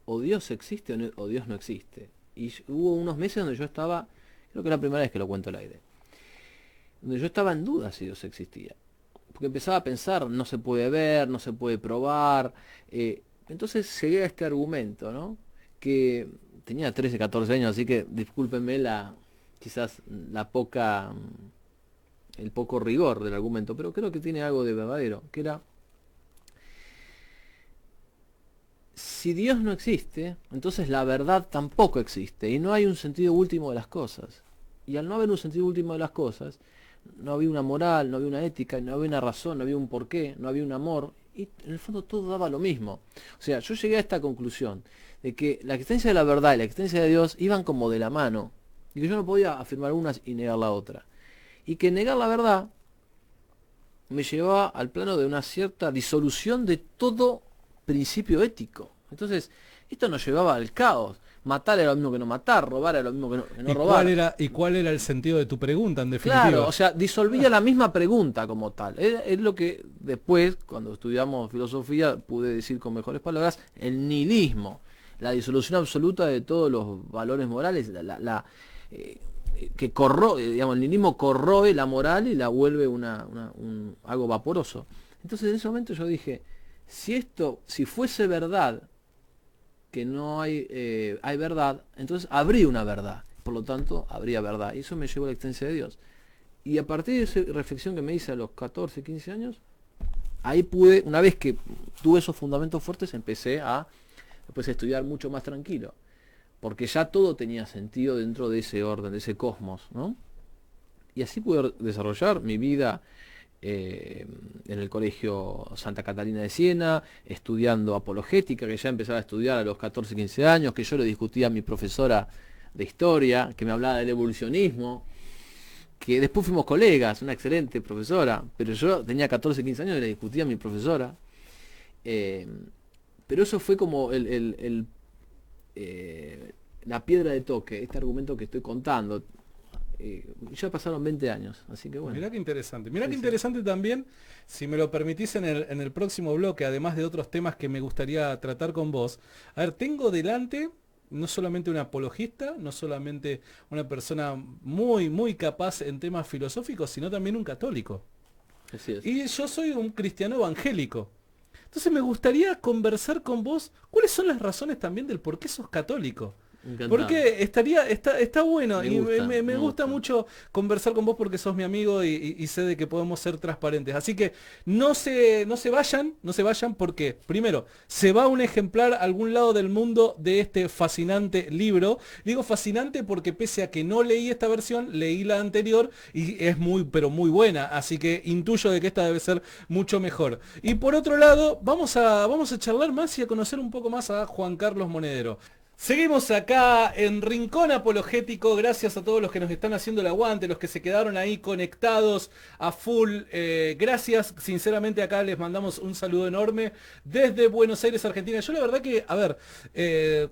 o Dios existe o Dios no existe. Y hubo unos meses donde yo estaba, creo que es la primera vez que lo cuento al aire, donde yo estaba en duda si Dios existía. Porque empezaba a pensar, no se puede ver, no se puede probar. Entonces llegué a este argumento, ¿no? Que tenía 13, 14 años, así que discúlpenme el poco rigor del argumento, pero creo que tiene algo de verdadero, que era, si Dios no existe, entonces la verdad tampoco existe, y no hay un sentido último de las cosas. Y al no haber un sentido último de las cosas, no había una moral, no había una ética, no había una razón, no había un porqué, no había un amor, y en el fondo todo daba lo mismo. O sea, yo llegué a esta conclusión de que la existencia de la verdad y la existencia de Dios iban como de la mano, y que yo no podía afirmar una y negar la otra. Y que negar la verdad me llevaba al plano de una cierta disolución de todo principio ético. Entonces, esto nos llevaba al caos. Matar era lo mismo que no matar, robar era lo mismo que no robar. ¿Y cuál era el sentido de tu pregunta, en definitiva? Claro, o sea, disolvía la misma pregunta como tal. Es lo que después, cuando estudiamos filosofía, pude decir con mejores palabras, el nihilismo, la disolución absoluta de todos los valores morales, que digamos, el nihilismo corroe la moral y la vuelve algo vaporoso. Entonces en ese momento yo dije, si fuese verdad que no hay verdad, entonces habría una verdad, por lo tanto habría verdad, y eso me llevó a la existencia de Dios. Y a partir de esa reflexión que me hice a los 14, 15 años, ahí pude, una vez que tuve esos fundamentos fuertes, empecé a después a estudiar mucho más tranquilo, porque ya todo tenía sentido dentro de ese orden, de ese cosmos, ¿no? Y así pude desarrollar mi vida en el colegio Santa Catalina de Siena, estudiando apologética, que ya empezaba a estudiar a los 14, 15 años, que yo le discutía a mi profesora de historia, que me hablaba del evolucionismo, que después fuimos colegas, una excelente profesora, pero yo tenía 14, 15 años y le discutía a mi profesora. Pero eso fue como la piedra de toque, este argumento que estoy contando. Ya pasaron 20 años, así que bueno. Mirá qué interesante. Mirá qué interesante también, si me lo permitís en el próximo bloque, además de otros temas que me gustaría tratar con vos. A ver, tengo delante no solamente un apologista, no solamente una persona muy, muy capaz en temas filosóficos, sino también un católico. Así es. Y yo soy un cristiano evangélico. Entonces me gustaría conversar con vos, ¿cuáles son las razones también del por qué sos católico? Encantado. Porque está bueno y me gusta gusta mucho conversar con vos porque sos mi amigo y sé de que podemos ser transparentes. Así que no se vayan porque, primero, se va un ejemplar a algún lado del mundo de este fascinante libro. Digo fascinante porque pese a que no leí esta versión, leí la anterior y es muy, pero muy buena. Así que intuyo de que esta debe ser mucho mejor. Y por otro lado, vamos a charlar más y a conocer un poco más a Juan Carlos Monedero. Seguimos acá en Rincón Apologético, gracias a todos los que nos están haciendo el aguante, los que se quedaron ahí conectados a full, gracias, sinceramente acá les mandamos un saludo enorme desde Buenos Aires, Argentina. Yo la verdad que, a ver,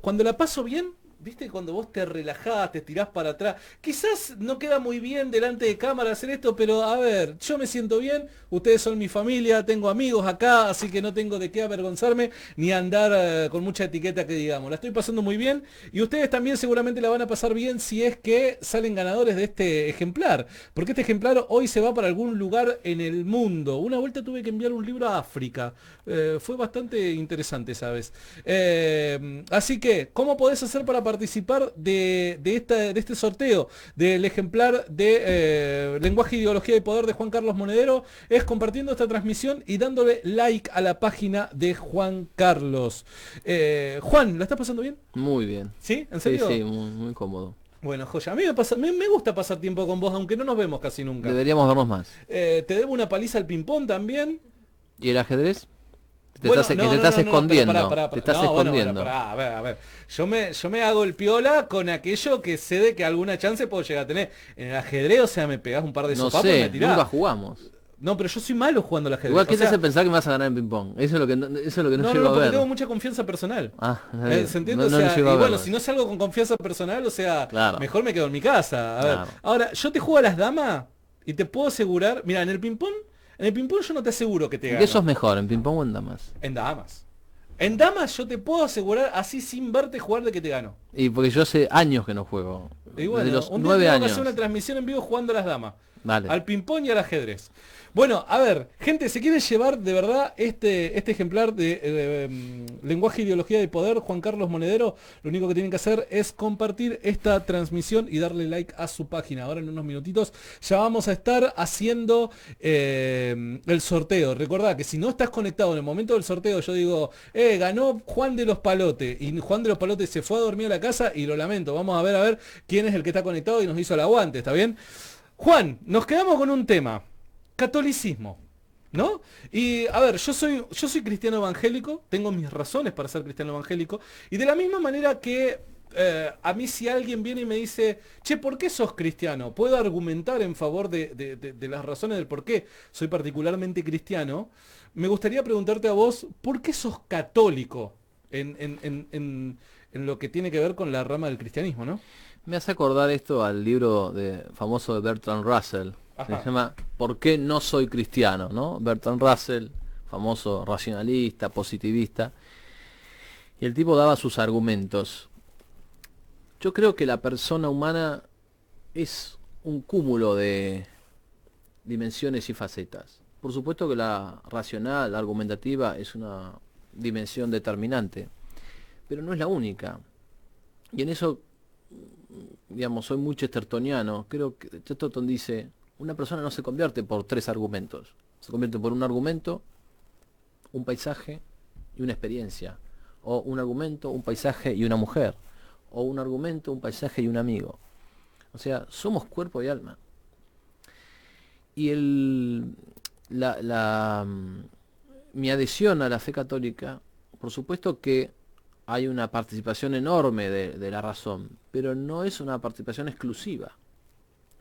cuando la paso bien, viste, cuando vos te relajás, te tirás para atrás, quizás no queda muy bien delante de cámara hacer esto, pero a ver, yo me siento bien, ustedes son mi familia, tengo amigos acá, así que no tengo de qué avergonzarme, ni andar con mucha etiqueta que digamos. La estoy pasando muy bien, y ustedes también seguramente la van a pasar bien si es que salen ganadores de este ejemplar, porque este ejemplar hoy se va para algún lugar en el mundo. Una vuelta tuve que enviar un libro a África, fue bastante interesante, ¿sabes? Así que, ¿cómo podés hacer para participar de este sorteo del ejemplar de Lenguaje, Ideología y Poder de Juan Carlos Monedero? Es compartiendo esta transmisión y dándole like a la página de Juan Carlos. Juan, ¿la estás pasando bien? Muy bien. ¿Sí? ¿En serio? Sí, muy, muy cómodo. Bueno, joya, a mí me gusta pasar tiempo con vos, aunque no nos vemos casi nunca. Deberíamos vernos más. Te debo una paliza al ping-pong también. ¿Y el ajedrez? Te Bueno, estás escondiendo. Te estás escondiendo. A ver. Yo me hago el piola con aquello que sé de que alguna chance puedo llegar a tener. En el ajedrez, o sea, me pegás un par de No sopapos y me sé, tirás. nunca jugamos. No, pero yo soy malo jugando al ajedrez. Igual que o te sea, hace pensar que me vas a ganar en ping-pong. Eso es lo que no no, llego a porque ver. tengo mucha confianza personal. Está bien. ¿Se entiende? No O sea, llego a y bueno, verlo. si no salgo con confianza personal, o sea, Claro. mejor me quedo en mi casa. A ver. Claro. Ahora, yo te juego a las damas y te puedo asegurar, mira, en el ping-pong yo no te aseguro que te ¿Y gano. qué sos mejor, en ping-pong o en damas? En damas. En damas yo te puedo asegurar, así sin verte jugar, de que te gano. Y porque yo hace años que no juego. Y bueno, Desde los un día 9 tengo que años. hacer una transmisión en vivo jugando a las damas. Dale. Al ping-pong y al ajedrez. Bueno, a ver, gente, si quieren llevar de verdad este ejemplar de Lenguaje, Ideología y Poder, Juan Carlos Monedero, lo único que tienen que hacer es compartir esta transmisión y darle like a su página. Ahora en unos minutitos ya vamos a estar haciendo el sorteo. Recordá que si no estás conectado en el momento del sorteo, yo digo, ganó Juan de los Palotes, y Juan de los Palotes se fue a dormir a la casa, y lo lamento. Vamos a ver quién es el que está conectado y nos hizo el aguante, ¿está bien? Juan, nos quedamos con un tema. Catolicismo, ¿no? Y a ver, yo soy cristiano evangélico, tengo mis razones para ser cristiano evangélico, y de la misma manera que a mí si alguien viene y me dice, che, ¿por qué sos cristiano? Puedo argumentar en favor de las razones del por qué soy particularmente cristiano. Me gustaría preguntarte a vos, ¿por qué sos católico en lo que tiene que ver con la rama del cristianismo, ¿no? Me hace acordar esto al libro famoso de Bertrand Russell. Ajá. Se llama ¿Por qué no soy cristiano? ¿No? Bertrand Russell, famoso racionalista, positivista. Y el tipo daba sus argumentos. Yo creo que la persona humana es un cúmulo de dimensiones y facetas. Por supuesto que la racional, la argumentativa es una dimensión determinante, pero no es la única. Y en eso, digamos, soy muy chestertoniano. Creo que Chesterton dice, una persona no se convierte por 3 argumentos. Se convierte por un argumento, un paisaje y una experiencia. O un argumento, un paisaje y una mujer. O un argumento, un paisaje y un amigo. O sea, somos cuerpo y alma. Y mi adhesión a la fe católica, por supuesto que hay una participación enorme de la razón, pero no es una participación exclusiva.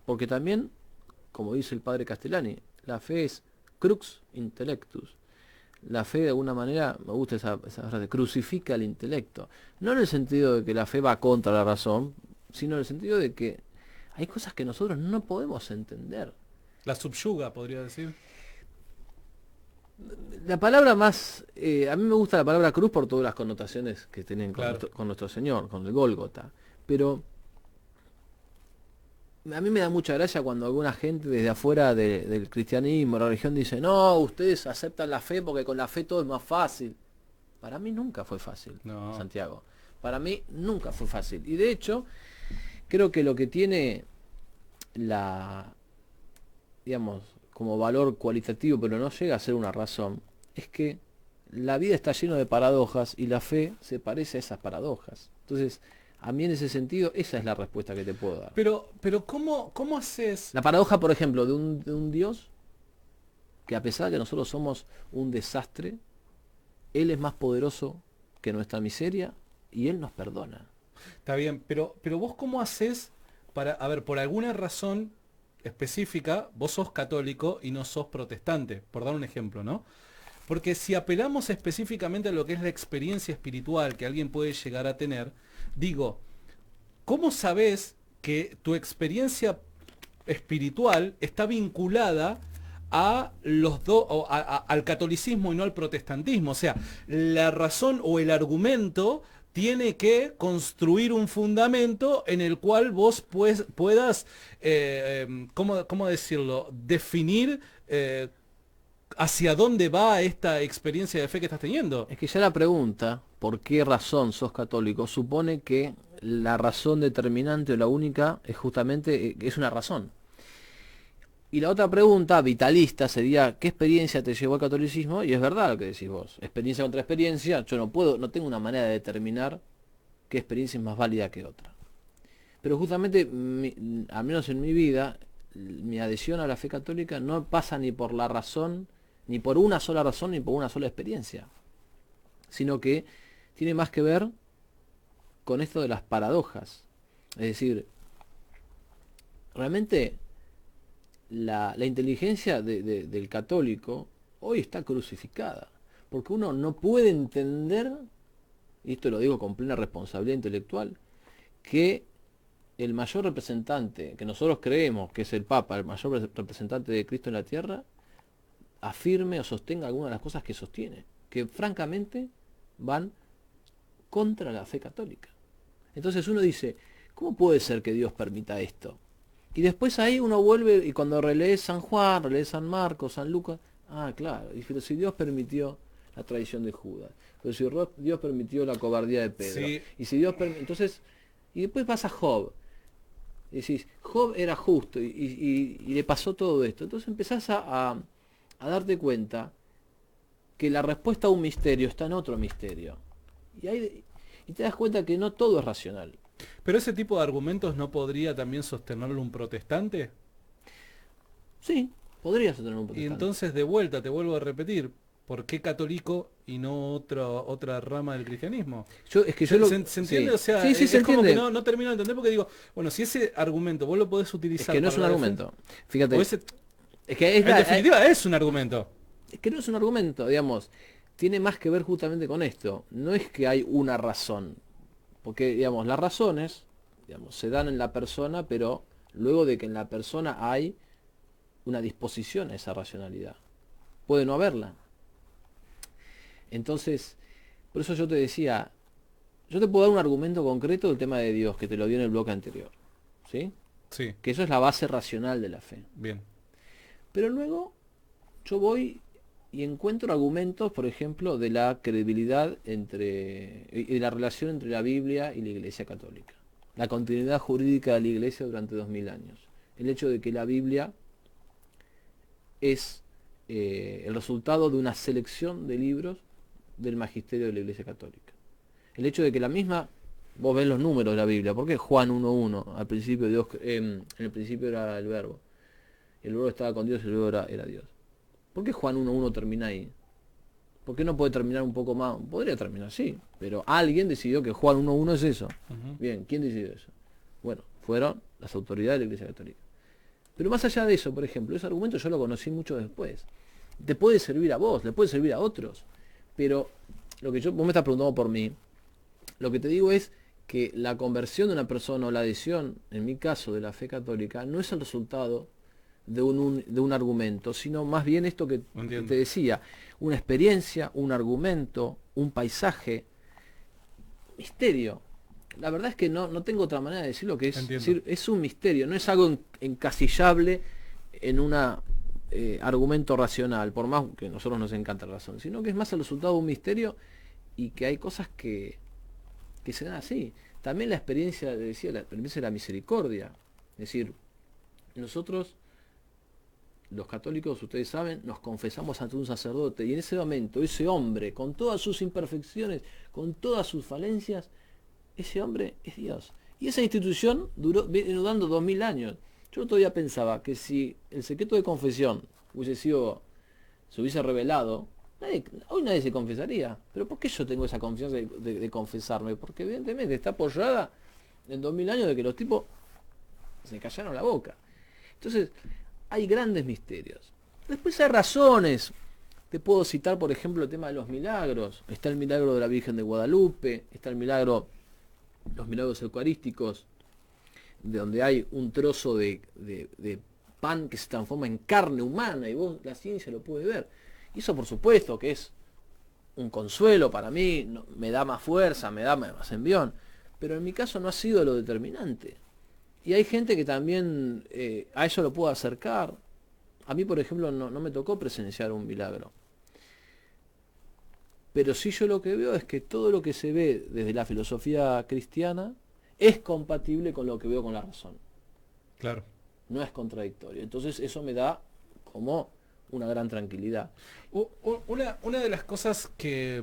Porque también, como dice el padre Castellani, la fe es crux intellectus. La fe, de alguna manera, me gusta esa frase, crucifica el intelecto. No en el sentido de que la fe va contra la razón, sino en el sentido de que hay cosas que nosotros no podemos entender. La subyuga, podría decir. La palabra más... a mí me gusta la palabra cruz por todas las connotaciones que tienen Claro. con nuestro Señor, con el Gólgota. Pero a mí me da mucha gracia cuando alguna gente desde afuera del cristianismo, la religión, dice, no, ustedes aceptan la fe porque con la fe todo es más fácil. Para mí nunca fue fácil, No. Santiago. Para mí nunca fue fácil. Y de hecho, creo que lo que tiene digamos, como valor cualitativo, pero no llega a ser una razón, es que la vida está llena de paradojas y la fe se parece a esas paradojas. Entonces, a mí en ese sentido, esa es la respuesta que te puedo dar. Pero ¿cómo haces? La paradoja, por ejemplo, de un Dios que a pesar de que nosotros somos un desastre, Él es más poderoso que nuestra miseria y Él nos perdona. Está bien, pero vos ¿cómo haces para, a ver, por alguna razón específica, vos sos católico y no sos protestante, por dar un ejemplo, ¿no? Porque si apelamos específicamente a lo que es la experiencia espiritual que alguien puede llegar a tener, digo, ¿cómo sabés que tu experiencia espiritual está vinculada a los dos, al catolicismo y no al protestantismo? O sea, la razón o el argumento tiene que construir un fundamento en el cual vos puedas, ¿cómo decirlo? Definir hacia dónde va esta experiencia de fe que estás teniendo. Es que ya la pregunta, ¿por qué razón sos católico?, supone que la razón determinante o la única es justamente, es una razón. Y la otra pregunta, vitalista, sería, ¿qué experiencia te llevó al catolicismo? Y es verdad lo que decís vos. Experiencia contra experiencia, yo no tengo una manera de determinar qué experiencia es más válida que otra. Pero justamente, al menos en mi vida, mi adhesión a la fe católica no pasa ni por la razón, ni por una sola razón, ni por una sola experiencia. Sino que tiene más que ver con esto de las paradojas. Es decir, realmente la inteligencia del católico hoy está crucificada, porque uno no puede entender, y esto lo digo con plena responsabilidad intelectual, que el mayor representante, que nosotros creemos que es el Papa, el mayor representante de Cristo en la tierra, afirme o sostenga algunas de las cosas que sostiene, que francamente van contra la fe católica. Entonces uno dice, ¿cómo puede ser que Dios permita esto? Y después ahí uno vuelve y cuando relees San Juan, relees San Marcos, San Lucas, ah, claro, y pero si Dios permitió la traición de Judas, pero si Dios permitió la cobardía de Pedro, Sí, y si Dios permitió, entonces, y después vas a Job, y decís, Job era justo y le pasó todo esto, entonces empezás a darte cuenta que la respuesta a un misterio está en otro misterio. Y te das cuenta que no todo es racional. pero ese tipo de argumentos no podría también sostenerlo un protestante. Sí, podrías tener un Y protestante. entonces de vuelta te vuelvo a repetir, ¿por qué católico y no otra rama del cristianismo? Es que yo ¿Se entiende? sí. O sea, Sí, sí, se es como que entiende. no termino de entender porque digo, bueno, si ese argumento vos lo podés Es utilizar que no es para un la defensa, argumento. Fíjate. o ese, Es que en definitiva es un argumento. es que no es un argumento, digamos. Tiene más que ver justamente con esto. No es que hay una razón. Porque, digamos, las razones, digamos, se dan en la persona, pero luego de que en la persona hay una disposición a esa racionalidad. Puede no haberla. Entonces, por eso yo te decía, yo te puedo dar un argumento concreto del tema de Dios, que te lo di en el bloque anterior. ¿Sí? Sí, Que eso es la base racional de la fe. bien. Pero luego yo voy y encuentro argumentos, por ejemplo, de la credibilidad y de la relación entre la Biblia y la Iglesia Católica. La continuidad jurídica de la Iglesia durante 2000 años. El hecho de que la Biblia es el resultado de una selección de libros del magisterio de la Iglesia Católica. El hecho de que la misma, vos ves los números de la Biblia, ¿por qué Juan 1.1? Al principio Dios, en el principio era el verbo. El verbo estaba con Dios y el verbo era Dios. ¿Por qué Juan 1.1 termina ahí? ¿Por qué no puede terminar un poco más? Podría terminar, sí, pero alguien decidió que Juan 1.1 es eso. Ujú. Bien, ¿quién decidió eso? Bueno, fueron las autoridades de la Iglesia Católica. Pero más allá de eso, por ejemplo, ese argumento yo lo conocí mucho después. Te puede servir a vos, le puede servir a otros. Pero vos me estás preguntando por mí, lo que te digo es que la conversión de una persona o la adhesión, en mi caso, de la fe católica, no es el resultado de un argumento, sino más bien esto que Entiendo. te decía, una experiencia, un argumento, un paisaje, misterio. La verdad es que no tengo otra manera de decirlo que es Entiendo. decir, es un misterio, no es algo encasillable en un argumento racional, por más que a nosotros nos encanta la razón, sino que es más el resultado de un misterio y que hay cosas que se dan así. También la experiencia, decía, la experiencia de la misericordia. Es decir, nosotros, los católicos, ustedes saben, nos confesamos ante un sacerdote y en ese momento ese hombre, con todas sus imperfecciones, con todas sus falencias, ese hombre es Dios. Y esa institución viene dando 2000 años. Yo todavía pensaba que si el secreto de confesión se hubiese revelado, hoy nadie se confesaría. Pero ¿por qué yo tengo esa confianza de confesarme? Porque evidentemente está apoyada en 2000 años de que los tipos se callaron la boca. Entonces, hay grandes misterios. Después hay razones. Te puedo citar, por ejemplo, el tema de los milagros. Está el milagro de la Virgen de Guadalupe, está los milagros eucarísticos, de donde hay un trozo de pan que se transforma en carne humana y vos, la ciencia lo puede ver. Y eso por supuesto que es un consuelo para mí, me da más fuerza, me da más envión, pero en mi caso no ha sido lo determinante. Y hay gente que también a eso lo puedo acercar. A mí, por ejemplo, no me tocó presenciar un milagro. Pero sí yo lo que veo es que todo lo que se ve desde la filosofía cristiana es compatible con lo que veo con la razón. Claro. No es contradictorio. Entonces eso me da como una gran tranquilidad. Una de las cosas que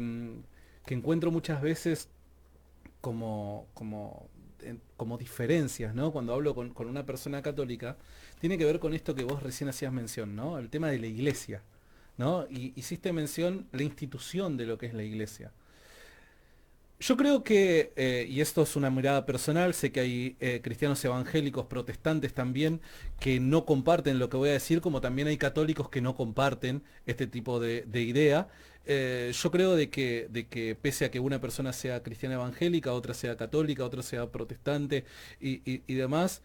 encuentro muchas veces como diferencias, ¿no? Cuando hablo con una persona católica, tiene que ver con esto que vos recién hacías mención, ¿no? El tema de la iglesia, ¿no? Y hiciste mención la institución de lo que es la iglesia. Yo creo que, y esto es una mirada personal, sé que hay cristianos evangélicos, protestantes también, que no comparten lo que voy a decir, como también hay católicos que no comparten este tipo de idea. Yo creo de que pese a que una persona sea cristiana evangélica, otra sea católica, otra sea protestante y demás,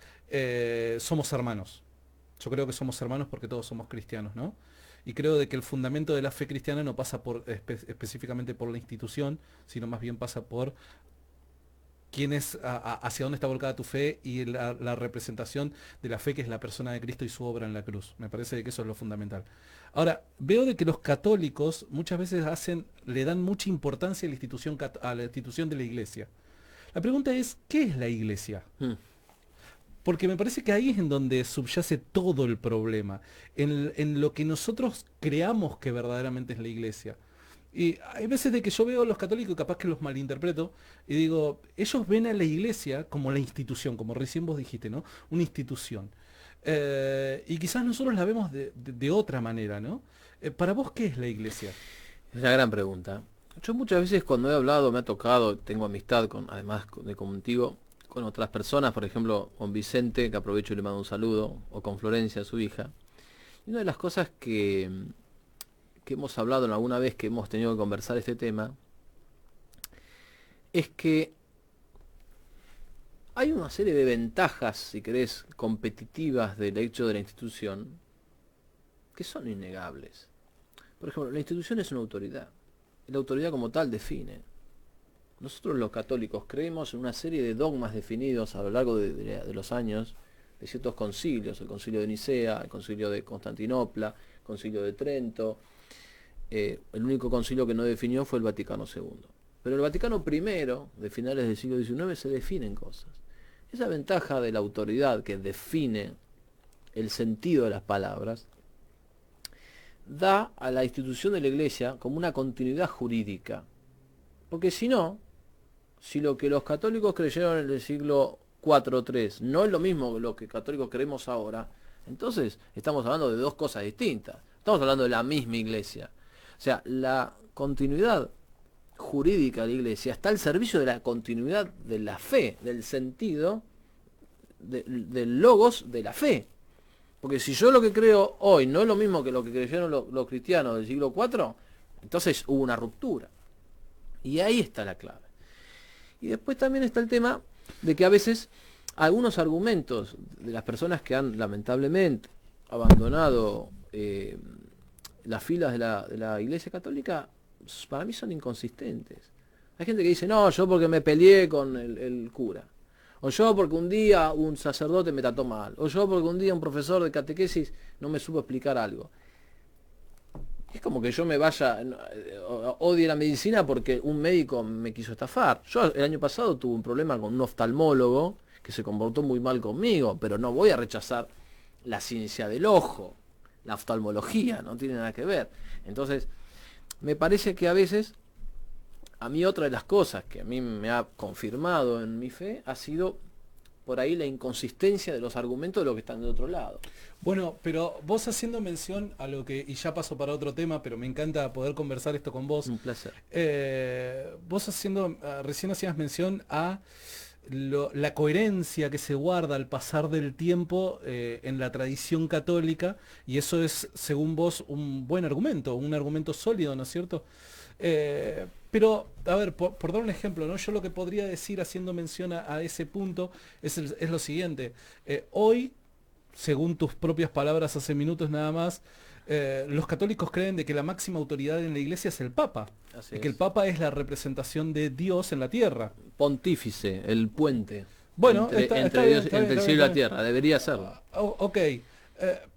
somos hermanos. Yo creo que somos hermanos porque todos somos cristianos, ¿no? Y creo de que el fundamento de la fe cristiana no pasa específicamente por la institución, sino más bien pasa por quién es, hacia dónde está volcada tu fe y la representación de la fe que es la persona de Cristo y su obra en la cruz. Me parece que eso es lo fundamental. Ahora, veo de que los católicos muchas veces le dan mucha importancia a a la institución de la iglesia. La pregunta es, ¿qué es la iglesia? Mm. Porque me parece que ahí es en donde subyace todo el problema, en lo que nosotros creamos que verdaderamente es la iglesia. Y hay veces de que yo veo a los católicos, capaz que los malinterpreto, y digo, ellos ven a la iglesia como la institución, como recién vos dijiste, ¿no? Una institución. Y quizás nosotros la vemos de otra manera, ¿no? Para vos, ¿qué es la iglesia? Es una gran pregunta. Yo muchas veces cuando he hablado, me ha tocado, tengo amistad además de contigo, con otras personas, por ejemplo, con Vicente, que aprovecho y le mando un saludo, o con Florencia, su hija. Y una de las cosas que hemos hablado en alguna vez que hemos tenido que conversar este tema, es que hay una serie de ventajas, si querés, competitivas del hecho de la institución, que son innegables. Por ejemplo, la institución es una autoridad, y la autoridad como tal define. Nosotros los católicos creemos en una serie de dogmas definidos a lo largo de los años, de ciertos concilios, el concilio de Nicea, el concilio de Constantinopla, el concilio de Trento. El único concilio que no definió fue el Vaticano II. Pero el Vaticano I, de finales del siglo XIX, se definen cosas. Esa ventaja de la autoridad que define el sentido de las palabras, da a la institución de la Iglesia como una continuidad jurídica. Porque si no, si lo que los católicos creyeron en el siglo IV o III no es lo mismo que lo que católicos creemos ahora, entonces estamos hablando de dos cosas distintas. Estamos hablando de la misma Iglesia. O sea, la continuidad jurídica de la Iglesia está al servicio de la continuidad de la fe, del sentido del logos de la fe. Porque si yo lo que creo hoy no es lo mismo que lo que creyeron los cristianos del siglo IV, entonces hubo una ruptura. Y ahí está la clave. Y después también está el tema de que a veces algunos argumentos de las personas que han lamentablemente abandonado las filas de la Iglesia Católica, para mí son inconsistentes. Hay gente que dice, no, yo porque me peleé con el cura. O yo porque un día un sacerdote me trató mal. O yo porque un día un profesor de catequesis no me supo explicar algo. Es como que yo me vaya, odie la medicina porque un médico me quiso estafar. Yo el año pasado tuve un problema con un oftalmólogo que se comportó muy mal conmigo, pero no voy a rechazar la ciencia del ojo, la oftalmología, no tiene nada que ver. Entonces, me parece que a veces, a mí otra de las cosas que a mí me ha confirmado en mi fe ha sido por ahí la inconsistencia de los argumentos de los que están de otro lado. Bueno, pero vos haciendo mención a lo que, y ya paso para otro tema, pero me encanta poder conversar esto con vos. Un placer. Vos recién hacías mención a la coherencia que se guarda al pasar del tiempo en la tradición católica, y eso es, según vos, un buen argumento, un argumento sólido, ¿no es cierto? Pero, a ver, por dar un ejemplo, ¿no? Yo lo que podría decir haciendo mención a ese punto es lo siguiente. Hoy, según tus propias palabras hace minutos nada más, los católicos creen de que la máxima autoridad en la iglesia es el Papa. Así y que es. el Papa es la representación de Dios en la tierra. Pontífice, el puente. Bueno, entre bien, el cielo y la tierra, debería serlo. Ok.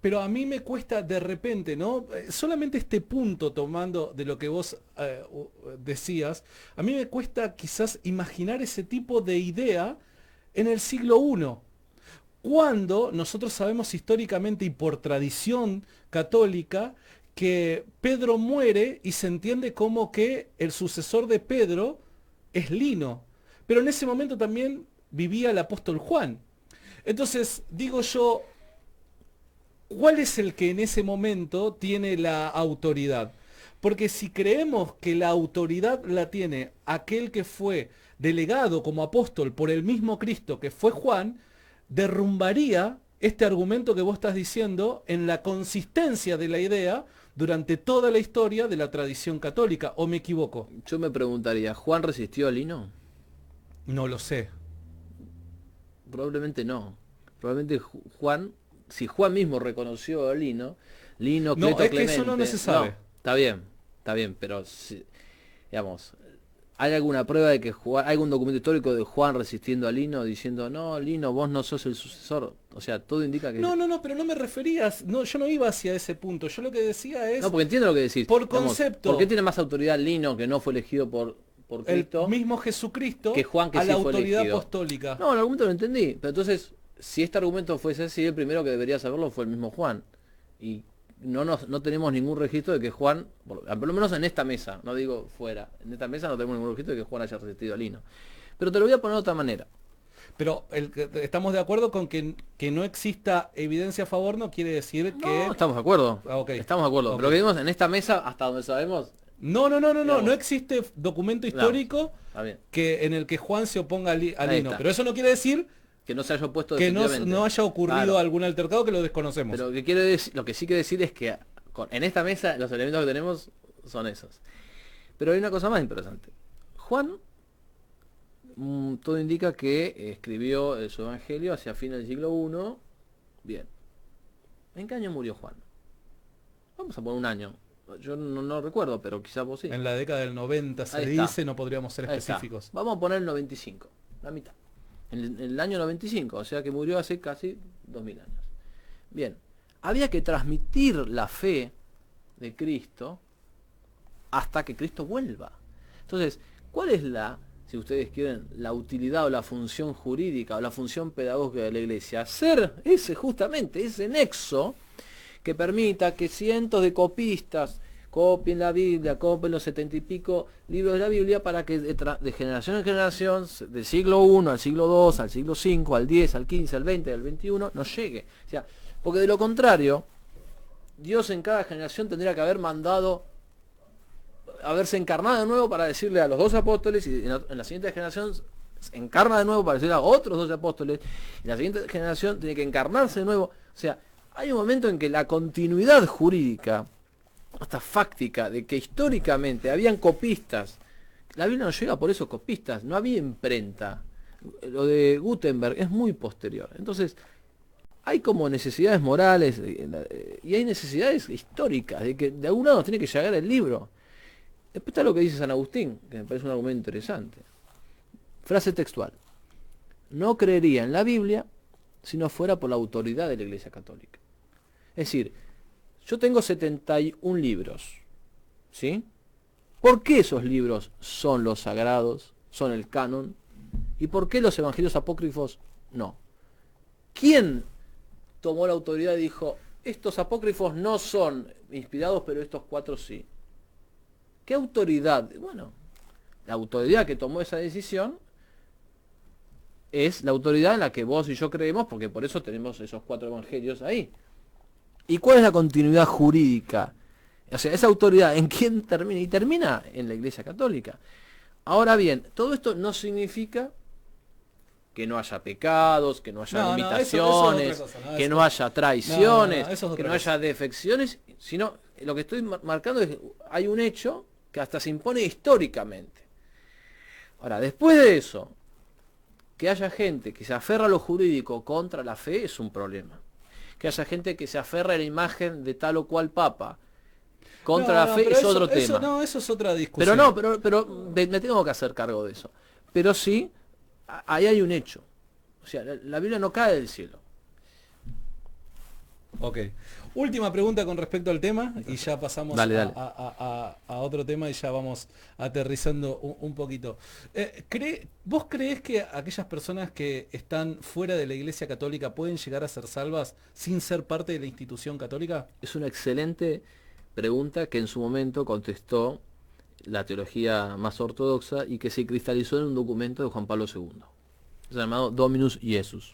Pero a mí me cuesta de repente, ¿no? Solamente este punto tomando de lo que vos decías, a mí me cuesta quizás imaginar ese tipo de idea en el siglo I, cuando nosotros sabemos históricamente y por tradición católica que Pedro muere y se entiende como que el sucesor de Pedro es Lino. Pero en ese momento también vivía el apóstol Juan. Entonces, digo yo, ¿cuál es el que en ese momento tiene la autoridad? Porque si creemos que la autoridad la tiene aquel que fue delegado como apóstol por el mismo Cristo que fue Juan, derrumbaría este argumento que vos estás diciendo en la consistencia de la idea durante toda la historia de la tradición católica, ¿o me equivoco? Yo me preguntaría, ¿Juan resistió a Lino? No lo sé. Probablemente no. Probablemente Juan, si Juan mismo reconoció a Lino, No, Cleto, es que Clemente, eso no se sabe. Está bien, pero digamos, ¿Hay alguna prueba de que Juan, hay algún documento histórico de Juan resistiendo a Lino diciendo, no, Lino, vos no sos el sucesor? O sea, todo indica que... No, pero no me referías, no, yo no iba hacia ese punto, yo lo que decía es... No, porque entiendo lo que decís. Por concepto. ¿Por qué tiene más autoridad Lino, que no fue elegido por Cristo? El mismo Jesucristo que Juan, que a sí la fue autoridad elegido. apostólica. No, el argumento lo entendí. Pero entonces, si este argumento fuese así, el primero que debería saberlo fue el mismo Juan. Y no tenemos ningún registro de que Juan, por lo menos en esta mesa, no digo fuera, en esta mesa no tenemos ningún registro de que Juan haya resistido a Lino. Pero te lo voy a poner de otra manera. Pero estamos de acuerdo con que no exista evidencia a favor, no quiere decir que... No, estamos de acuerdo. Okay. Estamos de acuerdo. Okay. Pero lo que vimos en esta mesa, hasta donde sabemos... No existe documento histórico que en el que Juan se oponga a Lino. Pero eso no quiere decir que no se haya opuesto que no haya ocurrido algún altercado, que lo desconocemos. Pero lo que sí quiere decir es que en esta mesa los elementos que tenemos son esos. Pero hay una cosa más interesante. Juan, todo indica que escribió su evangelio hacia fines del siglo I. Bien. ¿En qué año murió Juan? Vamos a poner un año. Yo no recuerdo, pero quizás vos sí. En la década del 90 se dice, no podríamos ser específicos. Vamos a poner el 95, la mitad. En el año 95, o sea que murió hace casi 2000 años. Bien, había que transmitir la fe de Cristo hasta que Cristo vuelva. Entonces, ¿cuál es si ustedes quieren, la utilidad o la función jurídica o la función pedagógica de la Iglesia? Ser justamente ese nexo que permita que cientos de copistas copien la Biblia, copien los 70 y pico libros de la Biblia, para que de generación en generación, del siglo I al siglo II, al siglo V, al X, al XV, al XX, al XXI, nos llegue. O sea, porque de lo contrario, Dios en cada generación tendría que haberse encarnado de nuevo para decirle a los 12 apóstoles, y en la siguiente generación se encarna de nuevo para decirle a otros 12 apóstoles, y la siguiente generación tiene que encarnarse de nuevo. O sea, hay un momento en que la continuidad jurídica, hasta fáctica, de que históricamente habían copistas, la Biblia no llega por esos copistas, no había imprenta. Lo de Gutenberg es muy posterior. Entonces, hay como necesidades morales y hay necesidades históricas, de que de algún lado tiene que llegar el libro. Después está lo que dice San Agustín, que me parece un argumento interesante. Frase textual: no creería en la Biblia si no fuera por la autoridad de la Iglesia Católica. Es decir, yo tengo 71 libros, ¿sí? ¿Por qué esos libros son los sagrados, son el canon? ¿Y por qué los evangelios apócrifos no? ¿Quién tomó la autoridad y dijo, estos apócrifos no son inspirados, pero estos 4 sí? ¿Qué autoridad? Bueno, la autoridad que tomó esa decisión es la autoridad en la que vos y yo creemos, porque por eso tenemos esos 4 evangelios ahí. ¿Y cuál es la continuidad jurídica? O sea, esa autoridad, ¿en quién termina? Y termina en la Iglesia Católica. Ahora bien, todo esto no significa que no haya pecados, que no haya limitaciones, que no haya traiciones, que no haya defecciones, sino lo que estoy marcando es que hay un hecho que hasta se impone históricamente. Ahora, después de eso, que haya gente que se aferra a lo jurídico contra la fe es un problema. Que haya gente que se aferra a la imagen de tal o cual papa contra la fe es otro tema. Eso es otra discusión. Pero me tengo que hacer cargo de eso. Pero sí, ahí hay un hecho. O sea, la Biblia no cae del cielo. Ok. Última pregunta con respecto al tema y ya pasamos dale. A otro tema y ya vamos aterrizando un poquito. ¿Vos creés que aquellas personas que están fuera de la Iglesia Católica pueden llegar a ser salvas sin ser parte de la institución católica? Es una excelente pregunta que en su momento contestó la teología más ortodoxa y que se cristalizó en un documento de Juan Pablo II, llamado Dominus Iesus.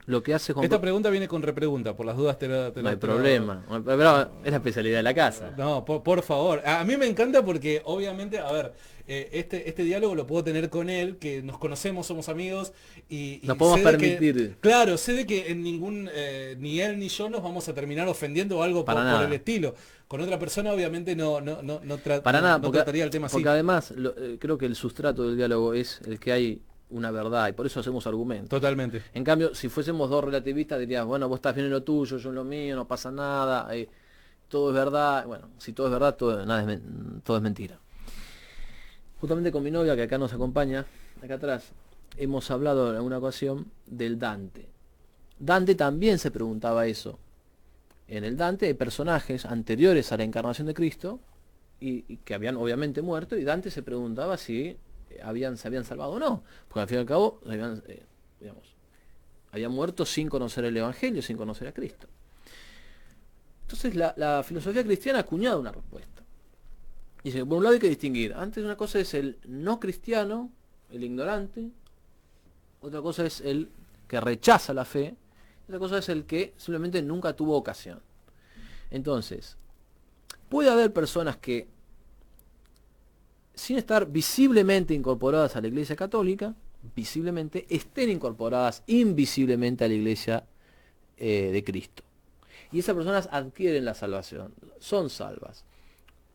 Lo que hace Esta pregunta viene con repregunta, por las dudas no hay problema, pero es la especialidad de la casa. No, por favor. A mí me encanta porque obviamente, a ver, este diálogo lo puedo tener con él, que nos conocemos, somos amigos y nos podemos permitir. Claro, sé de que en ningún, ni él ni yo nos vamos a terminar ofendiendo o algo por el estilo. Con otra persona obviamente no trataría el tema así. Porque además creo que el sustrato del diálogo es el que hay una verdad y por eso hacemos argumentos. Totalmente. En cambio, si fuésemos dos relativistas dirías, bueno, vos estás bien en lo tuyo, yo en lo mío, no pasa nada, todo es verdad. Bueno, si todo es verdad, todo es mentira. Justamente con mi novia, que acá nos acompaña, acá atrás, hemos hablado en alguna ocasión del Dante. Dante también se preguntaba eso. En el Dante hay personajes anteriores a la encarnación de Cristo y que habían obviamente muerto, y Dante se preguntaba si se habían salvado o no, porque al fin y al cabo habían muerto sin conocer el Evangelio, sin conocer a Cristo. Entonces la filosofía cristiana ha acuñado una respuesta. Dice, por un lado hay que distinguir. Antes una cosa es el no cristiano, el ignorante. Otra cosa es el que rechaza la fe. Otra cosa es el que simplemente nunca tuvo ocasión. Entonces, puede haber personas que, sin estar visiblemente incorporadas a la Iglesia Católica, visiblemente estén incorporadas invisiblemente a la Iglesia de Cristo. Y esas personas adquieren la salvación, son salvas,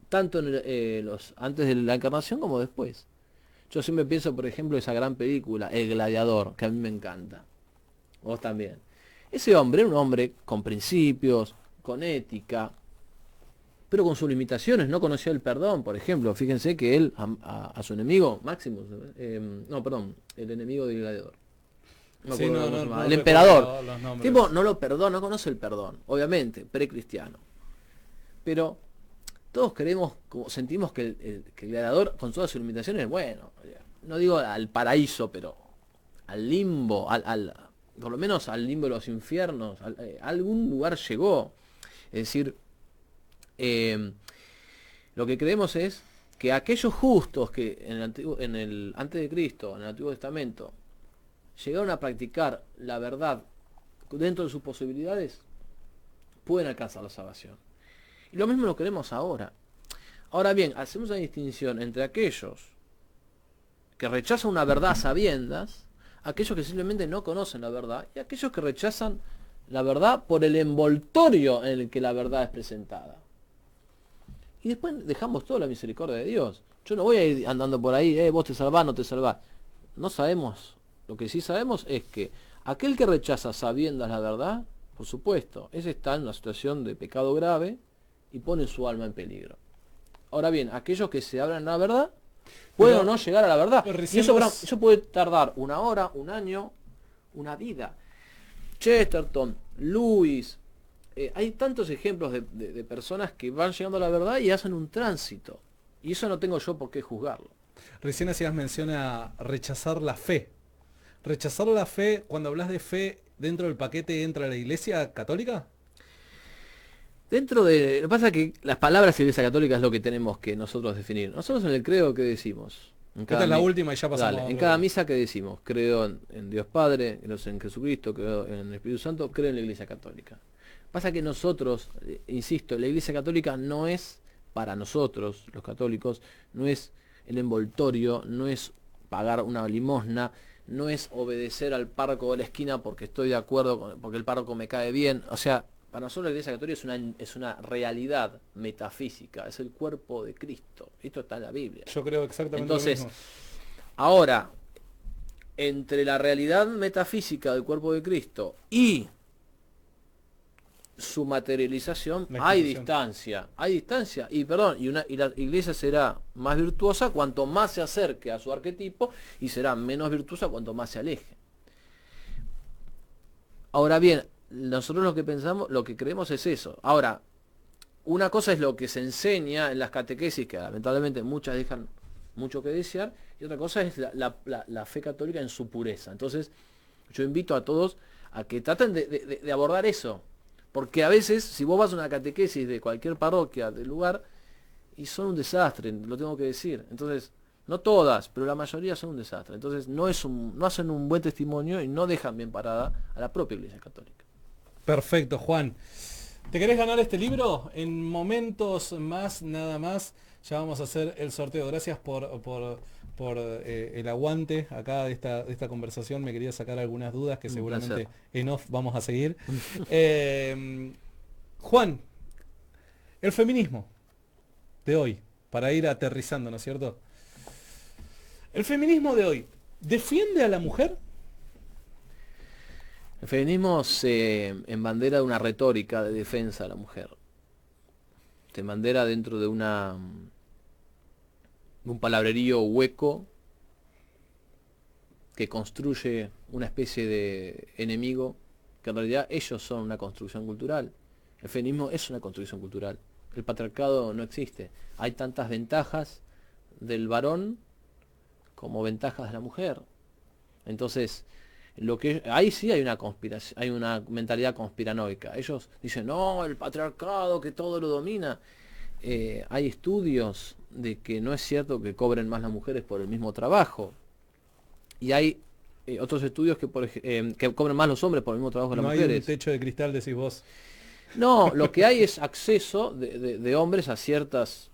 tanto antes de la encarnación como después. Yo siempre pienso, por ejemplo, esa gran película, El Gladiador, que a mí me encanta. Vos también. Ese hombre era un hombre con principios, con ética, pero con sus limitaciones. No conocía el perdón, por ejemplo. Fíjense que él a su enemigo, Maximus, el enemigo del Gladiador. El emperador. Tipo, no lo perdona, no conoce el perdón, obviamente, precristiano. Pero todos sentimos que el gladiador, con todas sus limitaciones, bueno, no digo al paraíso, pero al limbo, por lo menos al limbo de los infiernos, a algún lugar llegó. Es decir, lo que creemos es que aquellos justos que antes de Cristo, en el Antiguo Testamento, llegaron a practicar la verdad dentro de sus posibilidades, pueden alcanzar la salvación. Y lo mismo lo queremos ahora. Ahora bien, hacemos una distinción entre aquellos que rechazan una verdad a sabiendas, aquellos que simplemente no conocen la verdad, y aquellos que rechazan la verdad por el envoltorio en el que la verdad es presentada. Y después dejamos toda la misericordia de Dios. Yo no voy a ir andando por ahí, vos te salvás, no te salvás. No sabemos. Lo que sí sabemos es que aquel que rechaza sabiendas la verdad, por supuesto, ese está en una situación de pecado grave y pone su alma en peligro. Ahora bien, aquellos que se abran a la verdad, pueden o no llegar a la verdad. Y eso puede tardar una hora, un año, una vida. Chesterton, Lewis, hay tantos ejemplos de personas que van llegando a la verdad y hacen un tránsito. Y eso no tengo yo por qué juzgarlo. Recién hacías mención a rechazar la fe. ¿Rechazar la fe, cuando hablas de fe, dentro del paquete entra la Iglesia Católica? Lo que pasa es que las palabras Iglesia Católica es lo que tenemos que nosotros definir. Nosotros en el credo que decimos. Esta es la última y ya pasamos. En cada misa que decimos, creo en Dios Padre, creo en Jesucristo, creo en el Espíritu Santo, creo en la Iglesia Católica. Pasa que nosotros, insisto, la Iglesia Católica no es para nosotros, los católicos, no es el envoltorio, no es pagar una limosna, no es obedecer al párroco de la esquina porque estoy de acuerdo, porque el párroco me cae bien. O sea, para nosotros la Iglesia Católica es una realidad metafísica, es el cuerpo de Cristo. Esto está en la Biblia. Yo creo exactamente Entonces, lo mismo. Ahora, entre la realidad metafísica del cuerpo de Cristo y su materialización hay distancia, y la Iglesia será más virtuosa cuanto más se acerque a su arquetipo y será menos virtuosa cuanto más se aleje. Ahora bien, nosotros lo que creemos es eso. Ahora, una cosa es lo que se enseña en las catequesis, que lamentablemente muchas dejan mucho que desear, y otra cosa es la fe católica en su pureza. Entonces, yo invito a todos a que traten de abordar eso. Porque a veces, si vos vas a una catequesis de cualquier parroquia del lugar, y son un desastre, lo tengo que decir. Entonces, no todas, pero la mayoría son un desastre. Entonces, no hacen un buen testimonio y no dejan bien parada a la propia Iglesia Católica. Perfecto, Juan. ¿Te querés ganar este libro? En momentos más, nada más, ya vamos a hacer el sorteo. Gracias por el aguante acá de esta conversación. Me quería sacar algunas dudas que seguramente en off vamos a seguir. Juan, el feminismo de hoy, para ir aterrizando, ¿no es cierto? El feminismo de hoy, ¿defiende a la mujer? El feminismo se embandera de una retórica de defensa de la mujer. Se embandera dentro de una un palabrerío hueco que construye una especie de enemigo, que en realidad ellos son una construcción cultural. El feminismo es una construcción cultural. El patriarcado no existe. Hay tantas ventajas del varón como ventajas de la mujer. Entonces, ahí sí hay una conspiración, hay una mentalidad conspiranoica. Ellos dicen, no, el patriarcado que todo lo domina. Hay estudios de que no es cierto que cobren más las mujeres por el mismo trabajo. Y hay otros estudios que cobren más los hombres por el mismo trabajo que las mujeres. No hay un techo de cristal, decís vos. No, lo que hay es acceso de hombres a ciertos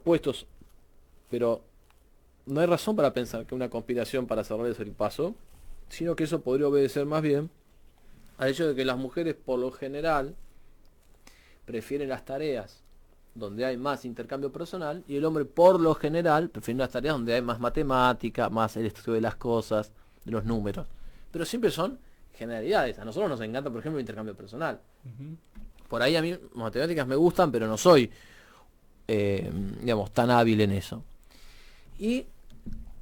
puestos, pero no hay razón para pensar que una conspiración para cerrarles el paso, sino que eso podría obedecer más bien al hecho de que las mujeres por lo general prefieren las tareas donde hay más intercambio personal y el hombre por lo general prefiere las tareas donde hay más matemática, más el estudio de las cosas, de los números. Pero siempre son generalidades. A nosotros nos encanta, por ejemplo, el intercambio personal. Por ahí a mí matemáticas me gustan, pero no soy, digamos, tan hábil en eso. Y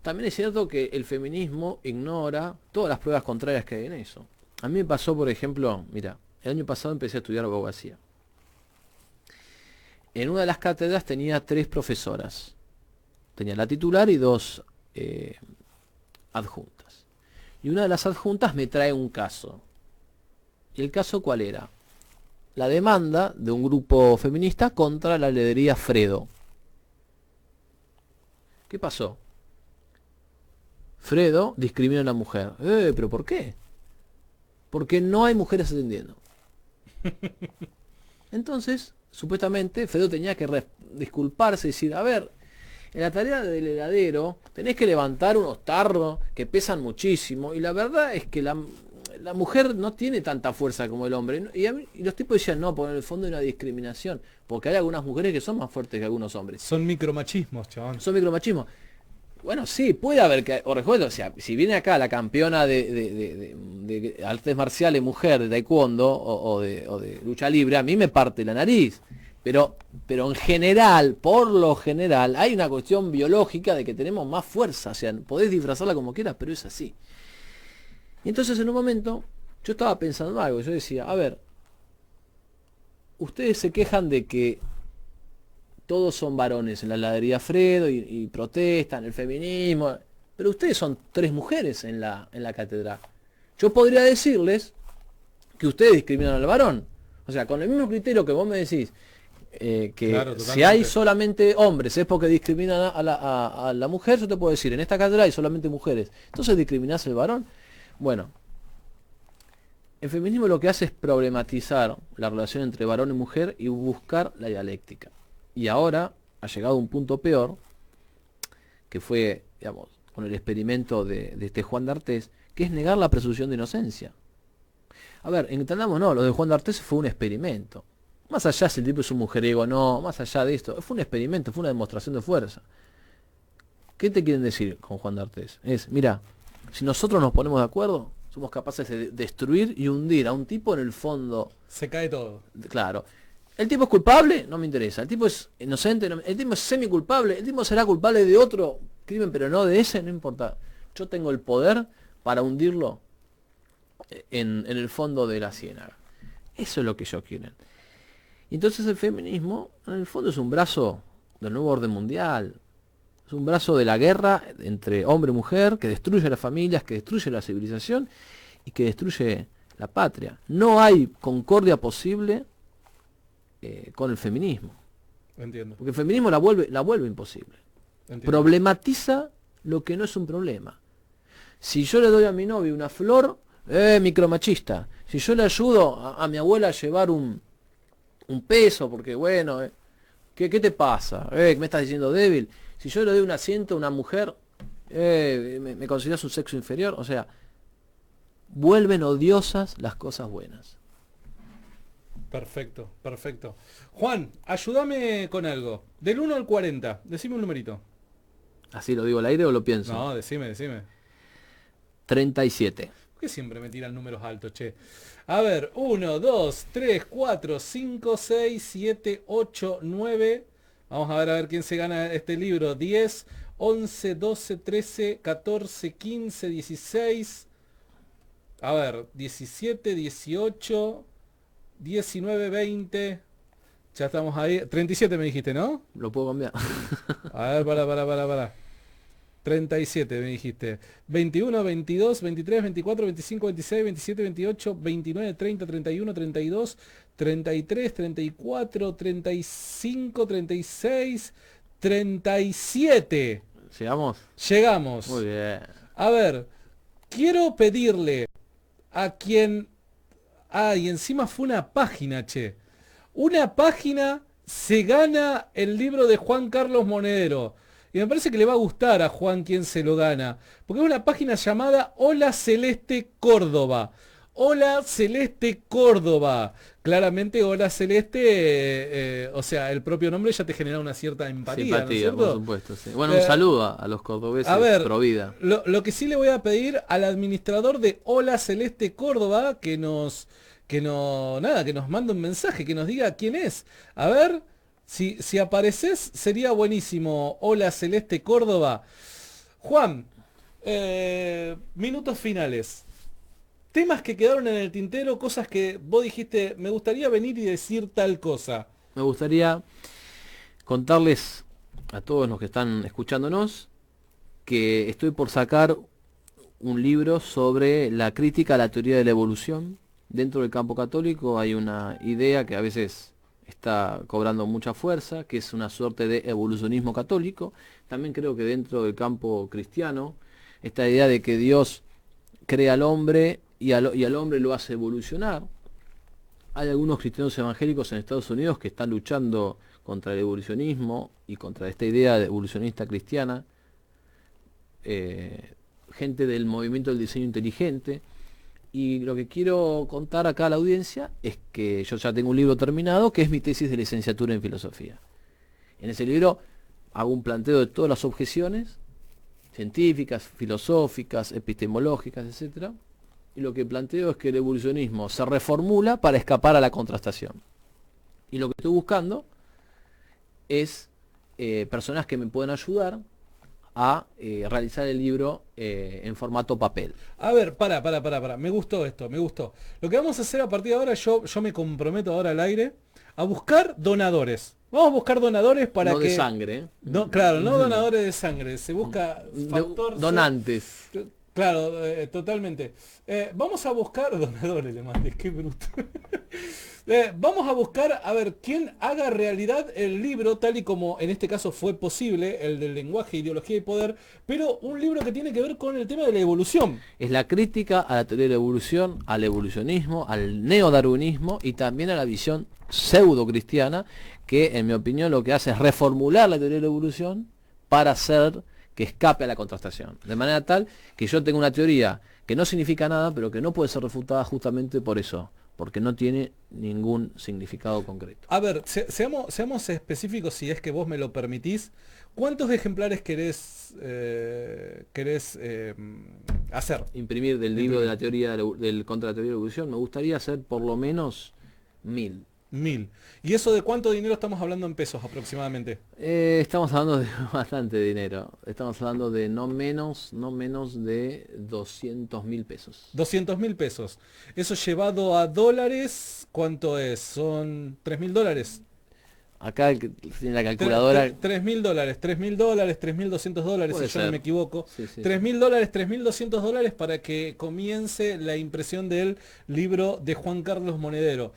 también es cierto que el feminismo ignora todas las pruebas contrarias que hay en eso. A mí me pasó, por ejemplo, mira, el año pasado empecé a estudiar abogacía. En una de las cátedras tenía 3 profesoras. Tenía la titular y 2 adjuntas. Y una de las adjuntas me trae un caso. ¿Y el caso cuál era? La demanda de un grupo feminista contra la heladería Fredo. ¿Qué pasó? Fredo discrimina a la mujer. ¿Pero por qué? Porque no hay mujeres atendiendo. Entonces, supuestamente, Fredo tenía que disculparse y decir, a ver, en la tarea del heladero tenés que levantar unos tarros que pesan muchísimo y la verdad es que la mujer no tiene tanta fuerza como el hombre. Y los tipos decían, no, porque en el fondo hay una discriminación, porque hay algunas mujeres que son más fuertes que algunos hombres. Son micromachismos, chabón. Son micromachismos. Bueno, sí, puede haber que, o sea, si viene acá la campeona de artes marciales mujer, de taekwondo o de lucha libre, a mí me parte la nariz. Pero en general, por lo general, hay una cuestión biológica de que tenemos más fuerza. O sea, podés disfrazarla como quieras, pero es así. Y entonces en un momento, yo estaba pensando algo. Yo decía, a ver, ustedes se quejan de que todos son varones en la heladería Fredo y protestan el feminismo, pero ustedes son 3 mujeres en la cátedra. Yo podría decirles que ustedes discriminan al varón. O sea, con el mismo criterio que vos me decís, que claro, si hay solamente hombres es porque discriminan a la mujer, yo te puedo decir, en esta cátedra hay solamente mujeres. Entonces discriminás al varón. Bueno, el feminismo lo que hace es problematizar la relación entre varón y mujer y buscar la dialéctica. Y ahora ha llegado un punto peor, que fue, digamos, con el experimento de este Juan d'Artés, que es negar la presunción de inocencia. A ver, entendamos, no, lo de Juan d'Artés fue un experimento. Más allá si el tipo es un mujeriego, no, más allá de esto, fue un experimento, fue una demostración de fuerza. ¿Qué te quieren decir con Juan d'Artés? Es, mira, si nosotros nos ponemos de acuerdo, somos capaces de destruir y hundir a un tipo en el fondo. Se cae todo. Claro. ¿El tipo es culpable? No me interesa. ¿El tipo es inocente? No, el tipo es semi-culpable. ¿El tipo será culpable de otro crimen, pero no de ese? No importa. Yo tengo el poder para hundirlo en el fondo de la ciénaga. Eso es lo que ellos quieren. Y entonces el feminismo, en el fondo, es un brazo del nuevo orden mundial. Es un brazo de la guerra entre hombre y mujer, que destruye las familias, que destruye la civilización y que destruye la patria. No hay concordia posible con el feminismo. Entiendo. Porque el feminismo la vuelve imposible. Entiendo. Problematiza lo que no es un problema. Si yo le doy a mi novio una flor, micromachista. Si yo le ayudo a mi abuela a llevar un peso, porque bueno, ¿qué te pasa? ¿Me estás diciendo débil? Si yo le doy un asiento a una mujer, me consideras un sexo inferior. O sea, vuelven odiosas las cosas buenas. Perfecto, perfecto. Juan, ayúdame con algo. Del 1 al 40, decime un numerito. ¿Así lo digo al aire o lo pienso? No, decime. 37. ¿Por qué siempre me tiran números altos, che? A ver, 1, 2, 3, 4, 5, 6, 7, 8, 9. Vamos a ver quién se gana este libro. 10, 11, 12, 13, 14, 15, 16. A ver, 17, 18, 19, 20. Ya estamos ahí. 37 me dijiste, ¿no? Lo puedo cambiar. A ver, para. 37 me dijiste. 21, 22, 23, 24, 25, 26, 27, 28, 29, 30, 31, 32, 33, 34, 35, 36, 37. ¿Llegamos? Llegamos. Muy bien. A ver, quiero pedirle a quien... y encima fue una página, che. Una página se gana el libro de Juan Carlos Monedero. Y me parece que le va a gustar a Juan quien se lo gana. Porque es una página llamada Hola Celeste Córdoba. Hola Celeste Córdoba. Claramente Hola Celeste, o sea, el propio nombre ya te genera una cierta empatía, ¿no es Simpatía, cierto? por supuesto, sí. Bueno, un saludo a los cordobeses a ver, pro vida. Lo que sí le voy a pedir al administrador de Hola Celeste Córdoba que nos mande un mensaje, que nos diga quién es. A ver, si apareces sería buenísimo. Hola Celeste Córdoba. Juan, minutos finales. Temas que quedaron en el tintero, cosas que vos dijiste, me gustaría venir y decir tal cosa. Me gustaría contarles a todos los que están escuchándonos que estoy por sacar un libro sobre la crítica a la teoría de la evolución. Dentro del campo católico hay una idea que a veces está cobrando mucha fuerza, que es una suerte de evolucionismo católico. También creo que dentro del campo cristiano, esta idea de que Dios crea al hombre y al hombre lo hace evolucionar. Hay algunos cristianos evangélicos en Estados Unidos que están luchando contra el evolucionismo y contra esta idea de evolucionista cristiana. Gente del movimiento del diseño inteligente. Y lo que quiero contar acá a la audiencia es que yo ya tengo un libro terminado, que es mi tesis de licenciatura en filosofía. En ese libro hago un planteo de todas las objeciones científicas, filosóficas, epistemológicas, etc. Y lo que planteo es que el evolucionismo se reformula para escapar a la contrastación. Y lo que estoy buscando es personas que me puedan ayudar a realizar el libro en formato papel. A ver, para. Me gustó esto, me gustó. Lo que vamos a hacer a partir de ahora, yo me comprometo ahora al aire a buscar donadores. Vamos a buscar donadores para no que... de sangre. ¿Eh? No, claro, no donadores de sangre. Se busca factor... Donantes. Claro, totalmente. Vamos a buscar donadores, le mandé, qué bruto. Vamos a buscar, a ver, quién haga realidad el libro, tal y como en este caso fue posible, el del lenguaje, ideología y poder, pero un libro que tiene que ver con el tema de la evolución. Es la crítica a la teoría de la evolución, al evolucionismo, al neodarwinismo y también a la visión pseudo-cristiana, que en mi opinión lo que hace es reformular la teoría de la evolución para hacer que escape a la contrastación. De manera tal que yo tengo una teoría que no significa nada, pero que no puede ser refutada justamente por eso, porque no tiene ningún significado concreto. A ver, seamos específicos, si es que vos me lo permitís. ¿Cuántos ejemplares querés hacer? Imprimir del libro de la teoría contra la teoría de la evolución, me gustaría hacer por lo menos 1000. 1000. ¿Y eso de cuánto dinero estamos hablando en pesos aproximadamente? Estamos hablando de bastante dinero. Estamos hablando de no menos de 200.000 pesos. 200.000 pesos. Eso llevado a dólares, ¿cuánto es? Son 3.000 dólares. Acá en la calculadora... 3.000 dólares, 3.200 dólares, si yo no me equivoco. Sí, sí, 3.000 dólares, 3.200 dólares para que comience la impresión del libro de Juan Carlos Monedero.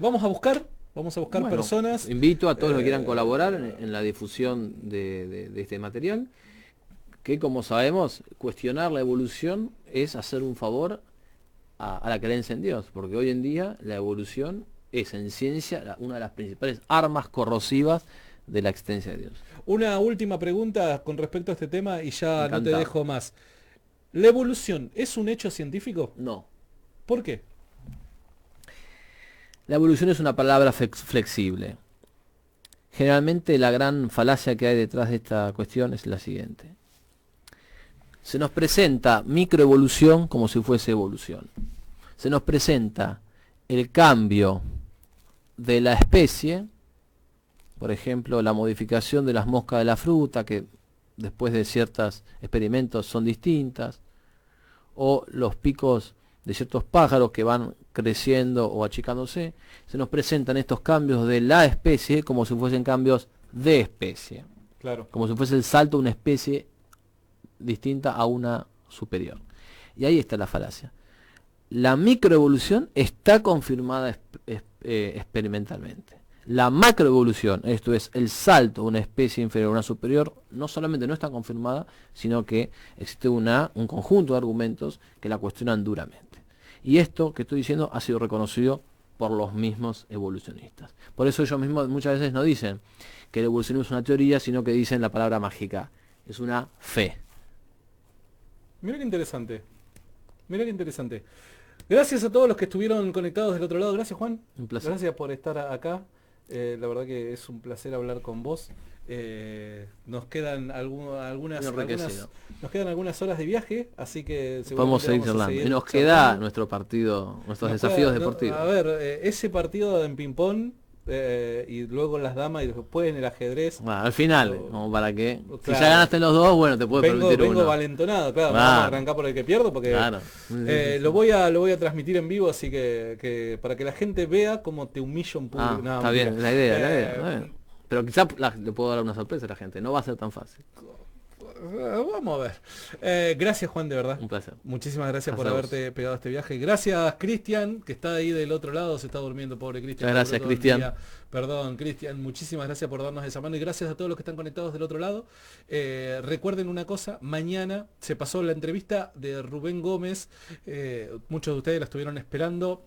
Vamos a buscar bueno, personas. Invito a todos los que quieran colaborar en la difusión de este material, que como sabemos, cuestionar la evolución es hacer un favor a la creencia en Dios, porque hoy en día la evolución es en ciencia una de las principales armas corrosivas de la existencia de Dios. Una última pregunta con respecto a este tema y ya Encantado. no te dejo más. ¿La evolución es un hecho científico? No. ¿Por qué? La evolución es una palabra flexible. Generalmente la gran falacia que hay detrás de esta cuestión es la siguiente. Se nos presenta microevolución como si fuese evolución. Se nos presenta el cambio de la especie por ejemplo, la modificación de las moscas de la fruta, que después de ciertos experimentos son distintas, o los picos de ciertos pájaros que van creciendo o achicándose, se nos presentan estos cambios de la especie como si fuesen cambios de especie. Claro. Como si fuese el salto de una especie distinta a una superior. Y ahí está la falacia. La microevolución está confirmada experimentalmente. La macroevolución, esto es el salto de una especie inferior a una superior, no solamente no está confirmada, sino que existe un conjunto de argumentos que la cuestionan duramente. Y esto que estoy diciendo ha sido reconocido por los mismos evolucionistas. Por eso ellos mismos muchas veces no dicen que el evolucionismo es una teoría, sino que dicen la palabra mágica. Es una fe. Mira qué interesante. Mira qué interesante. Gracias a todos los que estuvieron conectados del otro lado. Gracias, Juan. Un placer. Gracias por estar acá. La verdad que es un placer hablar con vos. Nos quedan nos quedan algunas horas de viaje, así que podemos seguir charlando. Y nos queda nuestro partido, nuestros desafíos deportivos. A ver, ese partido en ping-pong y luego las damas y después en el ajedrez. Bueno, al final, como para que claro, si ya ganaste los dos, bueno, te puedes permitir uno. Vengo valentonado, claro, vamos a arrancar por el que pierdo porque claro. Lo voy a transmitir en vivo, así que para que la gente vea cómo te humillo en público. No, está bien, la idea, está bien. Pero quizás le puedo dar una sorpresa a la gente, no va a ser tan fácil. Vamos a ver. Gracias, Juan, de verdad. Un placer. Muchísimas gracias por haberte pegado este viaje. Gracias, Cristian, que está ahí del otro lado, se está durmiendo, pobre Cristian. Gracias, Cristian. Perdón, Cristian, muchísimas gracias por darnos esa mano y gracias a todos los que están conectados del otro lado. Recuerden una cosa, mañana se pasó la entrevista de Rubén Gómez, muchos de ustedes la estuvieron esperando,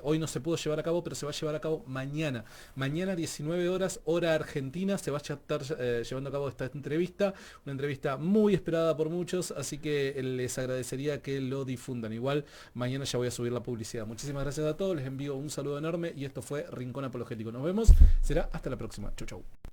hoy no se pudo llevar a cabo, pero se va a llevar a cabo mañana. Mañana 19 horas, hora argentina, se va a estar llevando a cabo esta entrevista, una entrevista muy esperada por muchos, así que les agradecería que lo difundan. Igual mañana ya voy a subir la publicidad. Muchísimas gracias a todos, les envío un saludo enorme y esto fue Rincón Apologético. Nos vemos, será hasta la próxima. Chau, chau.